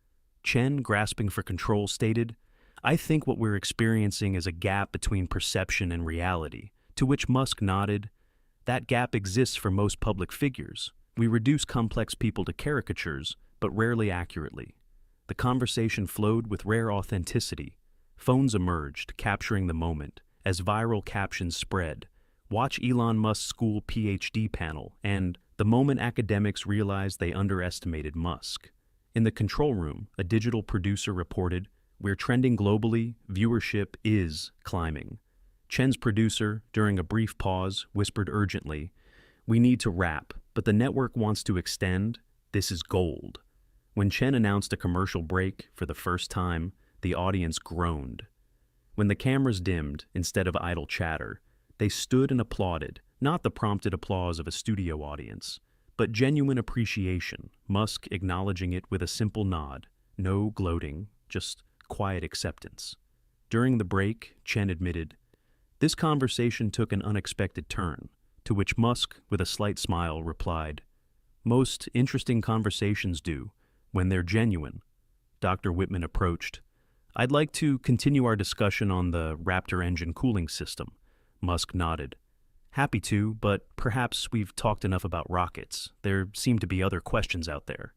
Chen, grasping for control, stated, "I think what we're experiencing is a gap between perception and reality," to which Musk nodded, "That gap exists for most public figures. We reduce complex people to caricatures, but rarely accurately." The conversation flowed with rare authenticity. Phones emerged, capturing the moment, as viral captions spread. "Watch Elon Musk's school PhD panel," and "The moment academics realized they underestimated Musk." In the control room, a digital producer reported, "We're trending globally, viewership is climbing." Chen's producer, during a brief pause, whispered urgently, "We need to wrap, but the network wants to extend. This is gold." When Chen announced a commercial break for the first time, the audience groaned. When the cameras dimmed, instead of idle chatter, they stood and applauded, not the prompted applause of a studio audience, but genuine appreciation, Musk acknowledging it with a simple nod, no gloating, just quiet acceptance. During the break, Chen admitted, "This conversation took an unexpected turn," to which Musk, with a slight smile, replied, "Most interesting conversations do, when they're genuine." Dr. Whitman approached, "I'd like to continue our discussion on the Raptor engine cooling system." Musk nodded. "Happy to, but perhaps we've talked enough about rockets. There seem to be other questions out there."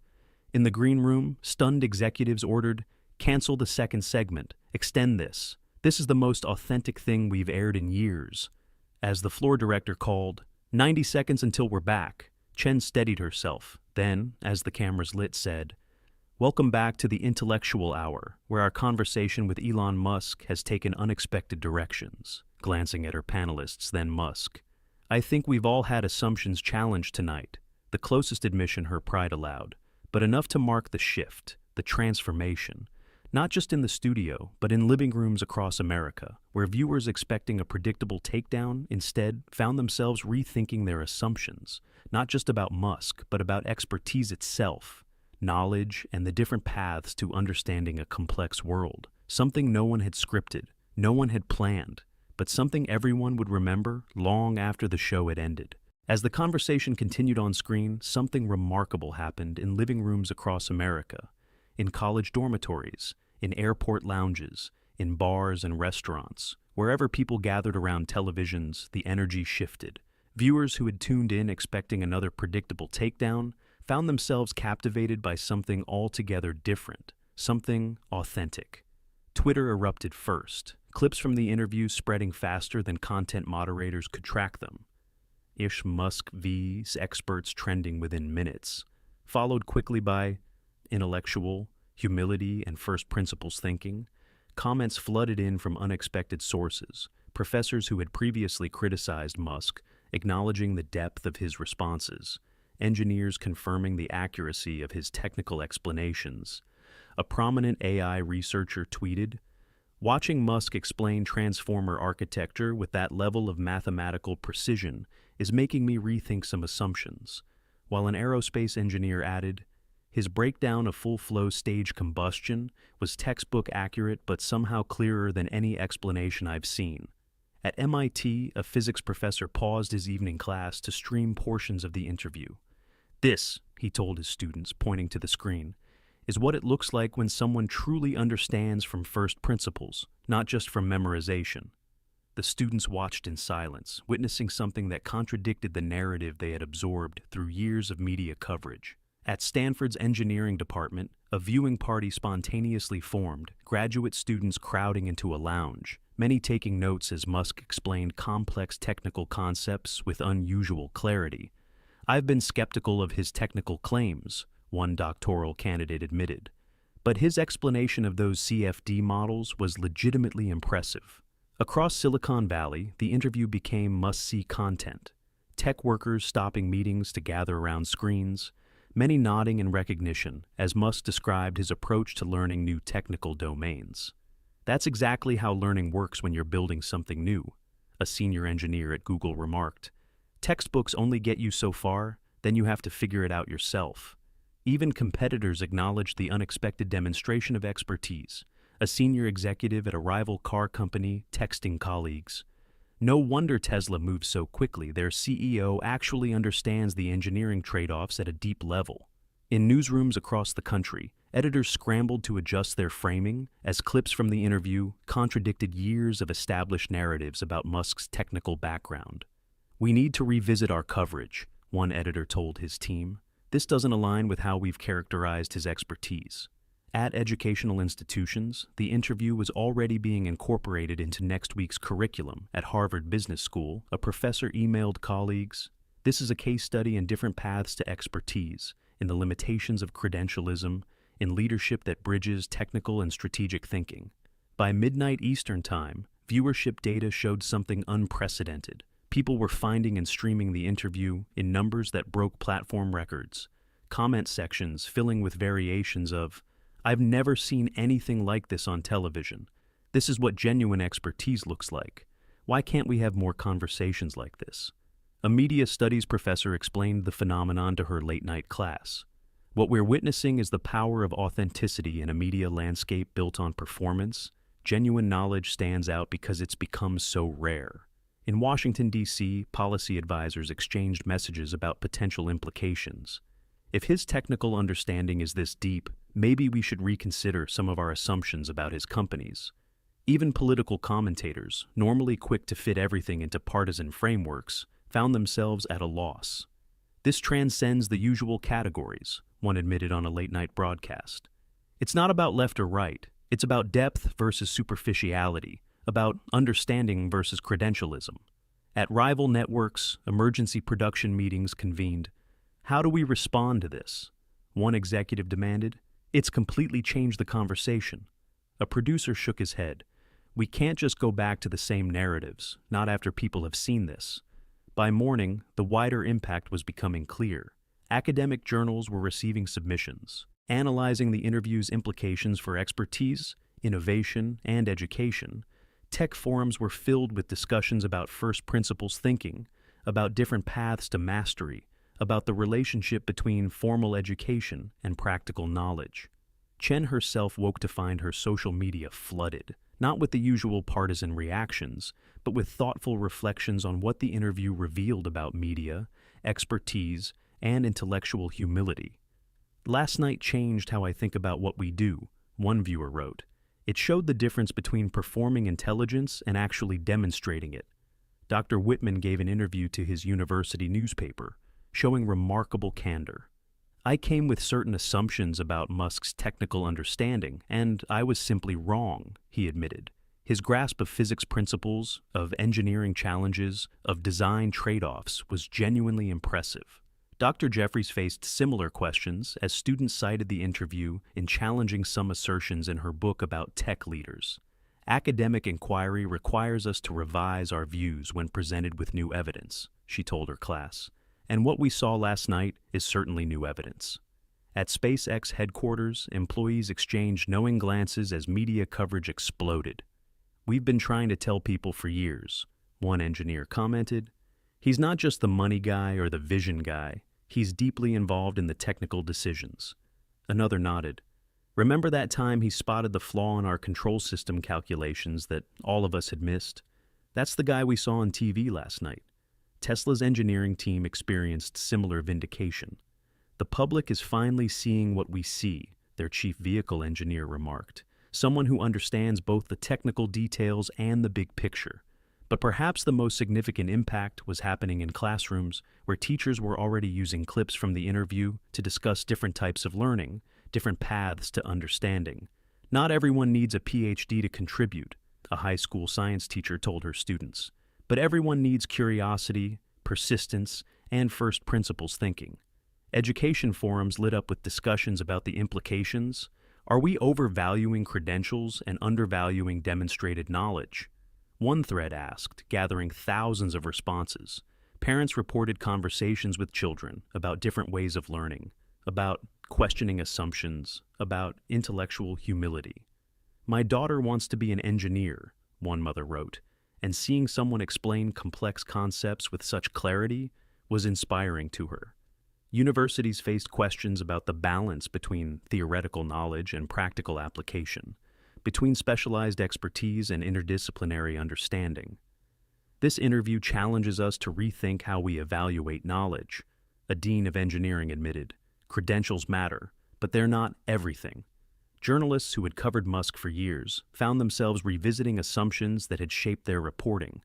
In the green room, stunned executives ordered, "Cancel the second segment. Extend this. This is the most authentic thing we've aired in years." As the floor director called, 90 seconds until we're back," Chen steadied herself, then, as the cameras lit, said, "Welcome back to the intellectual hour, where our conversation with Elon Musk has taken unexpected directions," glancing at her panelists, then Musk. "I think we've all had assumptions challenged tonight," the closest admission her pride allowed, but enough to mark the shift, the transformation, not just in the studio, but in living rooms across America, where viewers expecting a predictable takedown instead found themselves rethinking their assumptions, not just about Musk, but about expertise itself, knowledge, and the different paths to understanding a complex world. Something no one had scripted, no one had planned, but something everyone would remember long after the show had ended. As the conversation continued on screen, something remarkable happened in living rooms across America, in college dormitories, in airport lounges, in bars and restaurants. Wherever people gathered around televisions, the energy shifted. Viewers who had tuned in expecting another predictable takedown found themselves captivated by something altogether different, something authentic. Twitter erupted first, clips from the interview spreading faster than content moderators could track them. Ish Musk vs. experts trending within minutes, followed quickly by intellectual, humility, and first principles thinking. Comments flooded in from unexpected sources, professors who had previously criticized Musk acknowledging the depth of his responses, engineers confirming the accuracy of his technical explanations. A prominent AI researcher tweeted, "Watching Musk explain transformer architecture with that level of mathematical precision is making me rethink some assumptions," while an aerospace engineer added, His breakdown of full-flow stage combustion was textbook accurate but somehow clearer than any explanation I've seen. At MIT, a physics professor paused his evening class to stream portions of the interview. "This," he told his students, pointing to the screen, "is what it looks like when someone truly understands from first principles, not just from memorization." The students watched in silence, witnessing something that contradicted the narrative they had absorbed through years of media coverage. At Stanford's engineering department, a viewing party spontaneously formed, graduate students crowding into a lounge, many taking notes as Musk explained complex technical concepts with unusual clarity. "I've been skeptical of his technical claims," one doctoral candidate admitted, "but his explanation of those CFD models was legitimately impressive." Across Silicon Valley, the interview became must-see content. Tech workers stopping meetings to gather around screens, many nodding in recognition as Musk described his approach to learning new technical domains. "That's exactly how learning works when you're building something new," a senior engineer at Google remarked. "Textbooks only get you so far, then you have to figure it out yourself." Even competitors acknowledged the unexpected demonstration of expertise, a senior executive at a rival car company texting colleagues, "No wonder Tesla moves so quickly. Their CEO actually understands the engineering trade-offs at a deep level." In newsrooms across the country, editors scrambled to adjust their framing as clips from the interview contradicted years of established narratives about Musk's technical background. "We need to revisit our coverage," one editor told his team. "This doesn't align with how we've characterized his expertise." At educational institutions, the interview was already being incorporated into next week's curriculum. At Harvard Business School, a professor emailed colleagues, "This is a case study in different paths to expertise, in the limitations of credentialism, in leadership that bridges technical and strategic thinking." By midnight Eastern Time, viewership data showed something unprecedented. People were finding and streaming the interview in numbers that broke platform records, comment sections filling with variations of, "I've never seen anything like this on television. This is what genuine expertise looks like. Why can't we have more conversations like this?" A media studies professor explained the phenomenon to her late-night class. "What we're witnessing is the power of authenticity in a media landscape built on performance. Genuine knowledge stands out because it's become so rare." In Washington, D.C., policy advisors exchanged messages about potential implications. If his technical understanding is this deep, maybe we should reconsider some of our assumptions about his companies. Even political commentators, normally quick to fit everything into partisan frameworks, found themselves at a loss. "This transcends the usual categories," one admitted on a late-night broadcast. "It's not about left or right. It's about depth versus superficiality, about understanding versus credentialism." At rival networks, emergency production meetings convened. "How do we respond to this?" one executive demanded. "It's completely changed the conversation." A producer shook his head. "We can't just go back to the same narratives, not after people have seen this." By morning, the wider impact was becoming clear. Academic journals were receiving submissions, analyzing the interview's implications for expertise, innovation, and education. Tech forums were filled with discussions about first principles thinking, about different paths to mastery, about the relationship between formal education and practical knowledge. Chen herself woke to find her social media flooded, not with the usual partisan reactions, but with thoughtful reflections on what the interview revealed about media, expertise, and intellectual humility. "Last night changed how I think about what we do," one viewer wrote. "It showed the difference between performing intelligence and actually demonstrating it." Dr. Whitman gave an interview to his university newspaper, showing remarkable candor. "I came with certain assumptions about Musk's technical understanding, and I was simply wrong," he admitted. His grasp of physics principles, of engineering challenges, of design trade-offs was genuinely impressive. Dr. Jeffries faced similar questions as students cited the interview in challenging some assertions in her book about tech leaders. "Academic inquiry requires us to revise our views when presented with new evidence," she told her class. And what we saw last night is certainly new evidence. At SpaceX headquarters, employees exchanged knowing glances as media coverage exploded. "We've been trying to tell people for years," one engineer commented. "He's not just the money guy or the vision guy. He's deeply involved in the technical decisions." Another nodded. Remember that time he spotted the flaw in our control system calculations that all of us had missed? That's the guy we saw on TV last night. Tesla's engineering team experienced similar vindication. The public is finally seeing what we see, their chief vehicle engineer remarked. Someone who understands both the technical details and the big picture. But perhaps the most significant impact was happening in classrooms where teachers were already using clips from the interview to discuss different types of learning, different paths to understanding. Not everyone needs a PhD to contribute, a high school science teacher told her students. But everyone needs curiosity, persistence, and first principles thinking. Education forums lit up with discussions about the implications. Are we overvaluing credentials and undervaluing demonstrated knowledge? One thread asked, gathering thousands of responses. Parents reported conversations with children about different ways of learning, about questioning assumptions, about intellectual humility. My daughter wants to be an engineer, one mother wrote, and seeing someone explain complex concepts with such clarity was inspiring to her. Universities faced questions about the balance between theoretical knowledge and practical application, between specialized expertise and interdisciplinary understanding. This interview challenges us to rethink how we evaluate knowledge. A dean of engineering admitted, credentials matter, but they're not everything. Journalists who had covered Musk for years found themselves revisiting assumptions that had shaped their reporting.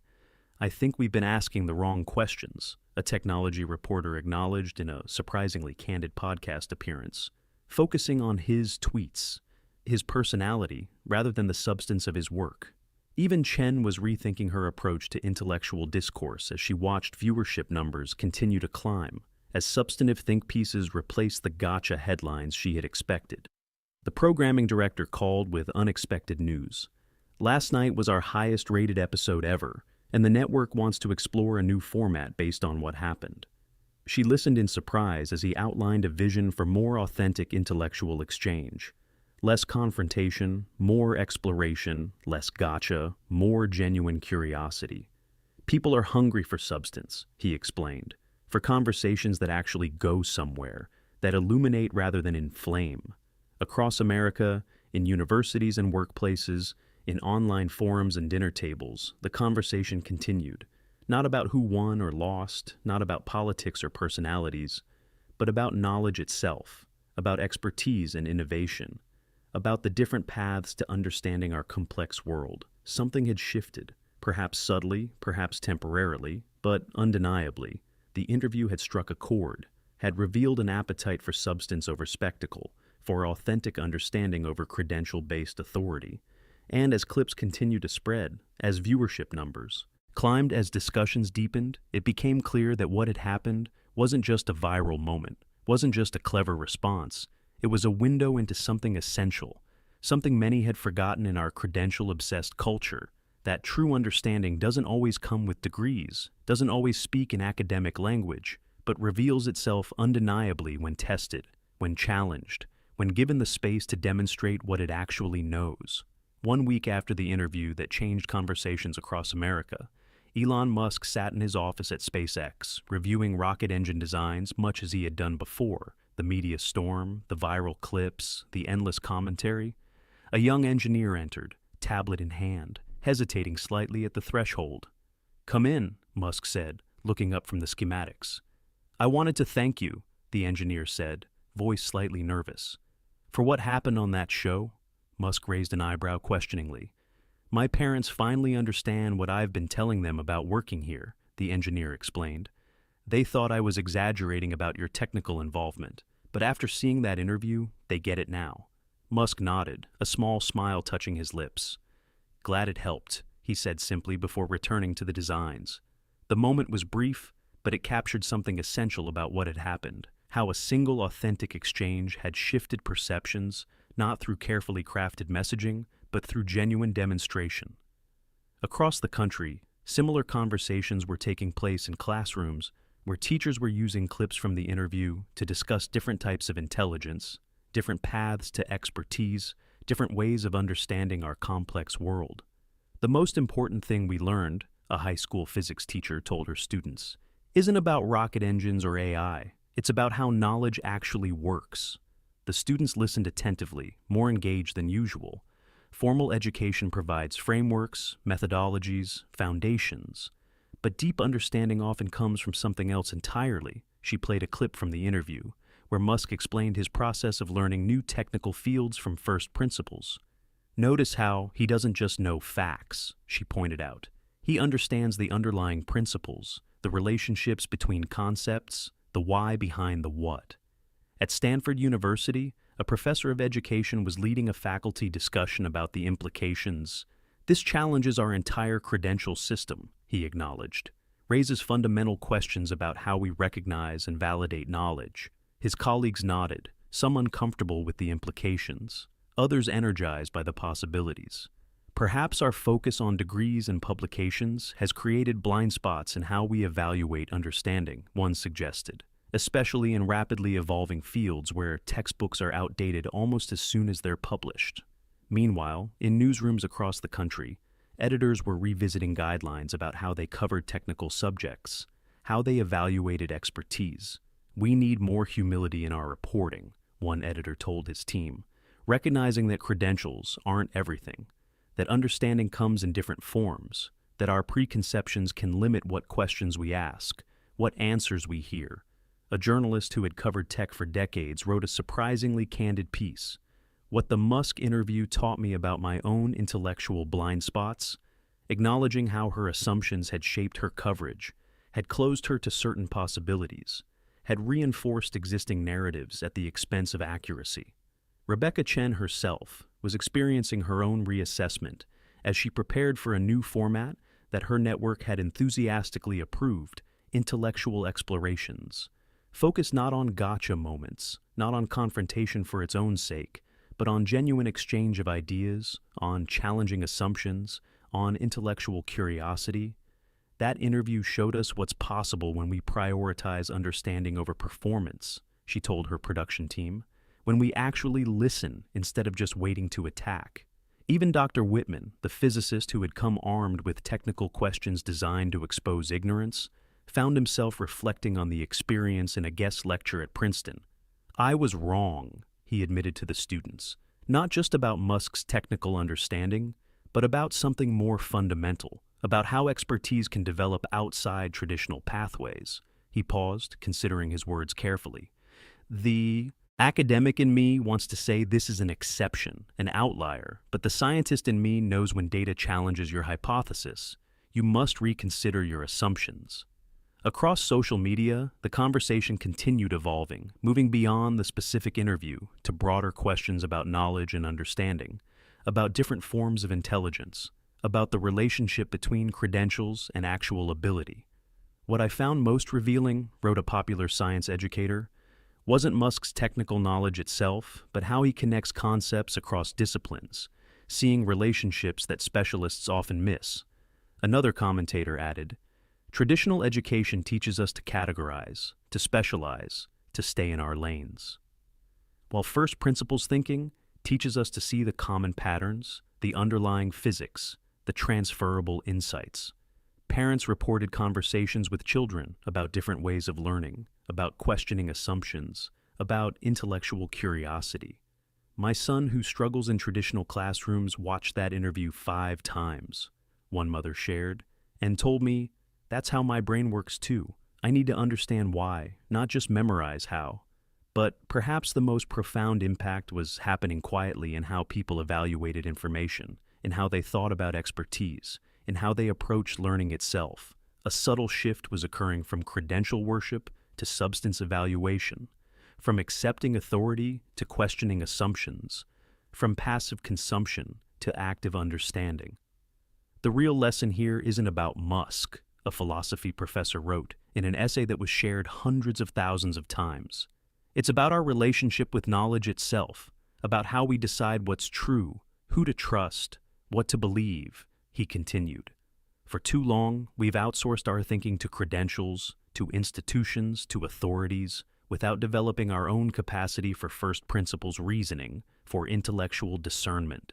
I think we've been asking the wrong questions, a technology reporter acknowledged in a surprisingly candid podcast appearance, focusing on his tweets, his personality, rather than the substance of his work. Even Chen was rethinking her approach to intellectual discourse as she watched viewership numbers continue to climb, as substantive think pieces replaced the gotcha headlines she had expected. The programming director called with unexpected news. Last night was our highest-rated episode ever, and the network wants to explore a new format based on what happened. She listened in surprise as he outlined a vision for more authentic intellectual exchange. Less confrontation, more exploration, less gotcha, more genuine curiosity. People are hungry for substance, he explained, for conversations that actually go somewhere, that illuminate rather than inflame. Across America, in universities and workplaces, in online forums and dinner tables, the conversation continued, not about who won or lost, not about politics or personalities, but about knowledge itself, about expertise and innovation, about the different paths to understanding our complex world. Something had shifted, perhaps subtly, perhaps temporarily, but undeniably. The interview had struck a chord, had revealed an appetite for substance over spectacle, for authentic understanding over credential-based authority. And as clips continued to spread, as viewership numbers climbed, as discussions deepened, it became clear that what had happened wasn't just a viral moment, wasn't just a clever response. It was a window into something essential, something many had forgotten in our credential-obsessed culture, that true understanding doesn't always come with degrees, doesn't always speak in academic language, but reveals itself undeniably when tested, when challenged, when given the space to demonstrate what it actually knows. 1 week after the interview that changed conversations across America, Elon Musk sat in his office at SpaceX, reviewing rocket engine designs much as he had done before, the media storm, the viral clips, the endless commentary. A young engineer entered, tablet in hand, hesitating slightly at the threshold. "Come in," Musk said, looking up from the schematics. "I wanted to thank you," the engineer said, voice slightly nervous. "For what happened on that show?" Musk raised an eyebrow questioningly. "My parents finally understand what I've been telling them about working here," the engineer explained. "They thought I was exaggerating about your technical involvement, but after seeing that interview, they get it now." Musk nodded, a small smile touching his lips. "Glad it helped," he said simply before returning to the designs. The moment was brief, but it captured something essential about what had happened, how a single authentic exchange had shifted perceptions, not through carefully crafted messaging, but through genuine demonstration. Across the country, similar conversations were taking place in classrooms where teachers were using clips from the interview to discuss different types of intelligence, different paths to expertise, different ways of understanding our complex world. The most important thing we learned, a high school physics teacher told her students, isn't about rocket engines or AI. It's about how knowledge actually works. The students listened attentively, more engaged than usual. Formal education provides frameworks, methodologies, foundations. But deep understanding often comes from something else entirely. She played a clip from the interview, where Musk explained his process of learning new technical fields from first principles. Notice how he doesn't just know facts, she pointed out. He understands the underlying principles, the relationships between concepts, the why behind the what. At Stanford University, a professor of education was leading a faculty discussion about the implications. This challenges our entire credential system, he acknowledged, raises fundamental questions about how we recognize and validate knowledge. His colleagues nodded, some uncomfortable with the implications, others energized by the possibilities. Perhaps our focus on degrees and publications has created blind spots in how we evaluate understanding, one suggested, especially in rapidly evolving fields where textbooks are outdated almost as soon as they're published. Meanwhile, in newsrooms across the country, editors were revisiting guidelines about how they covered technical subjects, how they evaluated expertise. "We need more humility in our reporting," one editor told his team, recognizing that credentials aren't everything, that understanding comes in different forms, that our preconceptions can limit what questions we ask, what answers we hear. A journalist who had covered tech for decades wrote a surprisingly candid piece. "What the Musk interview taught me about my own intellectual blind spots," acknowledging how her assumptions had shaped her coverage, had closed her to certain possibilities, had reinforced existing narratives at the expense of accuracy. Rebecca Chen herself was experiencing her own reassessment as she prepared for a new format that her network had enthusiastically approved: intellectual explorations. Focus not on gotcha moments, not on confrontation for its own sake, but on genuine exchange of ideas, on challenging assumptions, on intellectual curiosity. That interview showed us what's possible when we prioritize understanding over performance, she told her production team, when we actually listen instead of just waiting to attack. Even Dr. Whitman, the physicist who had come armed with technical questions designed to expose ignorance, found himself reflecting on the experience in a guest lecture at Princeton. "I was wrong," he admitted to the students, "not just about Musk's technical understanding, but about something more fundamental, about how expertise can develop outside traditional pathways." He paused, considering his words carefully. "The academic in me wants to say this is an exception, an outlier, but the scientist in me knows when data challenges your hypothesis, you must reconsider your assumptions." Across social media, the conversation continued evolving, moving beyond the specific interview to broader questions about knowledge and understanding, about different forms of intelligence, about the relationship between credentials and actual ability. "What I found most revealing," wrote a popular science educator, "wasn't Musk's technical knowledge itself, but how he connects concepts across disciplines, seeing relationships that specialists often miss." Another commentator added, "Traditional education teaches us to categorize, to specialize, to stay in our lanes, while first principles thinking teaches us to see the common patterns, the underlying physics, the transferable insights." Parents reported conversations with children about different ways of learning, about questioning assumptions, about intellectual curiosity. "My son, who struggles in traditional classrooms, watched that interview 5 times, one mother shared, and told me, that's how my brain works too. I need to understand why, not just memorize how. But perhaps the most profound impact was happening quietly in how people evaluated information, in how they thought about expertise, in how they approached learning itself. A subtle shift was occurring from credential worship to substance evaluation, from accepting authority to questioning assumptions, from passive consumption to active understanding. "The real lesson here isn't about Musk," a philosophy professor wrote in an essay that was shared hundreds of thousands of times. "It's about our relationship with knowledge itself, about how we decide what's true, who to trust, what to believe," he continued. "For too long, we've outsourced our thinking to credentials, to institutions, to authorities, without developing our own capacity for first principles reasoning, for intellectual discernment."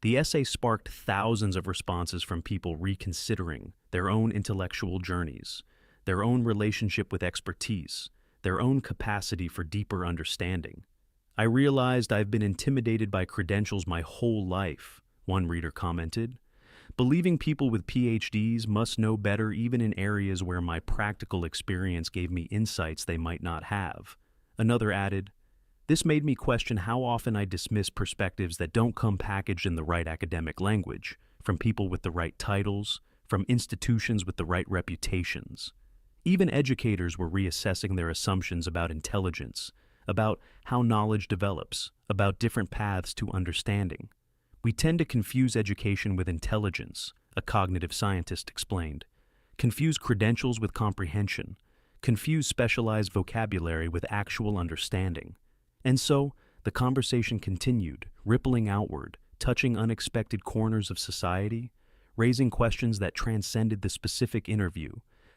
The essay sparked thousands of responses from people reconsidering their own intellectual journeys, their own relationship with expertise, their own capacity for deeper understanding. I realized I've been intimidated by credentials my whole life, one reader commented. Believing people with PhDs must know better even in areas where my practical experience gave me insights they might not have. Another added, this made me question how often I dismiss perspectives that don't come packaged in the right academic language, from people with the right titles, from institutions with the right reputations. Even educators were reassessing their assumptions about intelligence, about how knowledge develops, about different paths to understanding. We tend to confuse education with intelligence, a cognitive scientist explained. Confuse credentials with comprehension. Confuse specialized vocabulary with actual understanding. And so, the conversation continued, rippling outward, touching unexpected corners of society, raising questions that transcended the specific interview,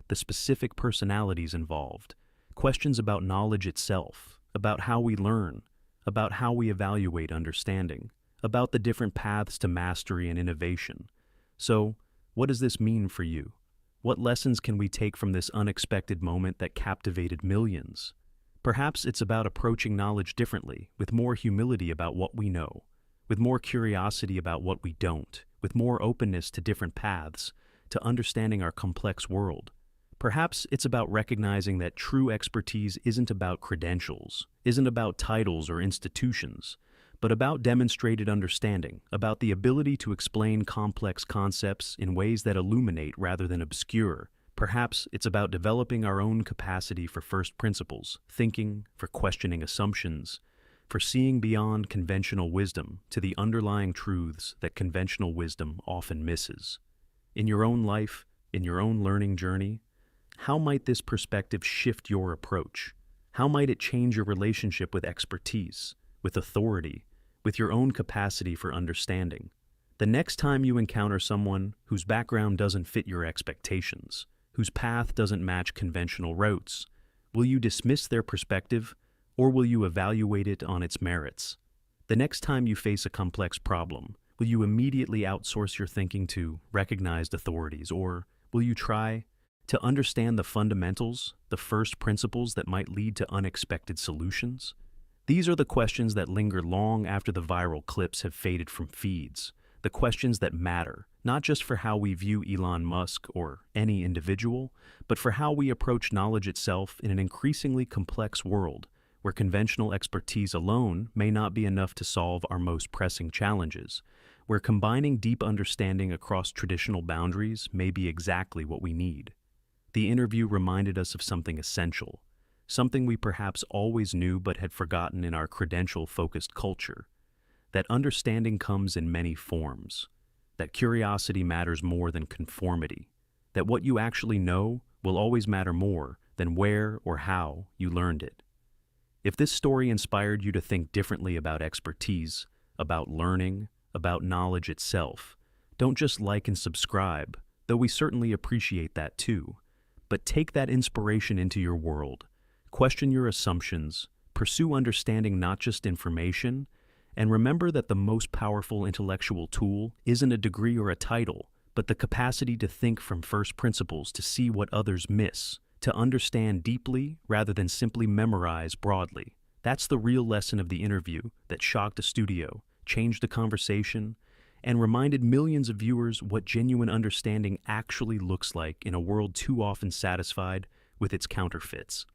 the specific personalities involved, questions about knowledge itself, about how we learn, about how we evaluate understanding, about the different paths to mastery and innovation. So, what does this mean for you? What lessons can we take from this unexpected moment that captivated millions? Perhaps it's about approaching knowledge differently, with more humility about what we know, with more curiosity about what we don't, with more openness to different paths, to understanding our complex world. Perhaps it's about recognizing that true expertise isn't about credentials, isn't about titles or institutions, but about demonstrated understanding, about the ability to explain complex concepts in ways that illuminate rather than obscure. Perhaps it's about developing our own capacity for first principles, thinking, for questioning assumptions, for seeing beyond conventional wisdom to the underlying truths that conventional wisdom often misses. In your own life, in your own learning journey, how might this perspective shift your approach? How might it change your relationship with expertise, with authority, with your own capacity for understanding? The next time you encounter someone whose background doesn't fit your expectations, whose path doesn't match conventional routes, will you dismiss their perspective, or will you evaluate it on its merits? The next time you face a complex problem, will you immediately outsource your thinking to recognized authorities, or will you try to understand the fundamentals, the first principles that might lead to unexpected solutions? These are the questions that linger long after the viral clips have faded from feeds, the questions that matter, not just for how we view Elon Musk or any individual, but for how we approach knowledge itself in an increasingly complex world, where conventional expertise alone may not be enough to solve our most pressing challenges, where combining deep understanding across traditional boundaries may be exactly what we need. The interview reminded us of something essential, something we perhaps always knew but had forgotten in our credential-focused culture, that understanding comes in many forms, that curiosity matters more than conformity, that what you actually know will always matter more than where or how you learned it. If this story inspired you to think differently about expertise, about learning, about knowledge itself, don't just like and subscribe, though we certainly appreciate that too. But take that inspiration into your world, question your assumptions, pursue understanding not just information, and remember that the most powerful intellectual tool isn't a degree or a title, but the capacity to think from first principles, to see what others miss, to understand deeply rather than simply memorize broadly. That's the real lesson of the interview that shocked a studio, changed a conversation, and reminded millions of viewers what genuine understanding actually looks like in a world too often satisfied with its counterfeits.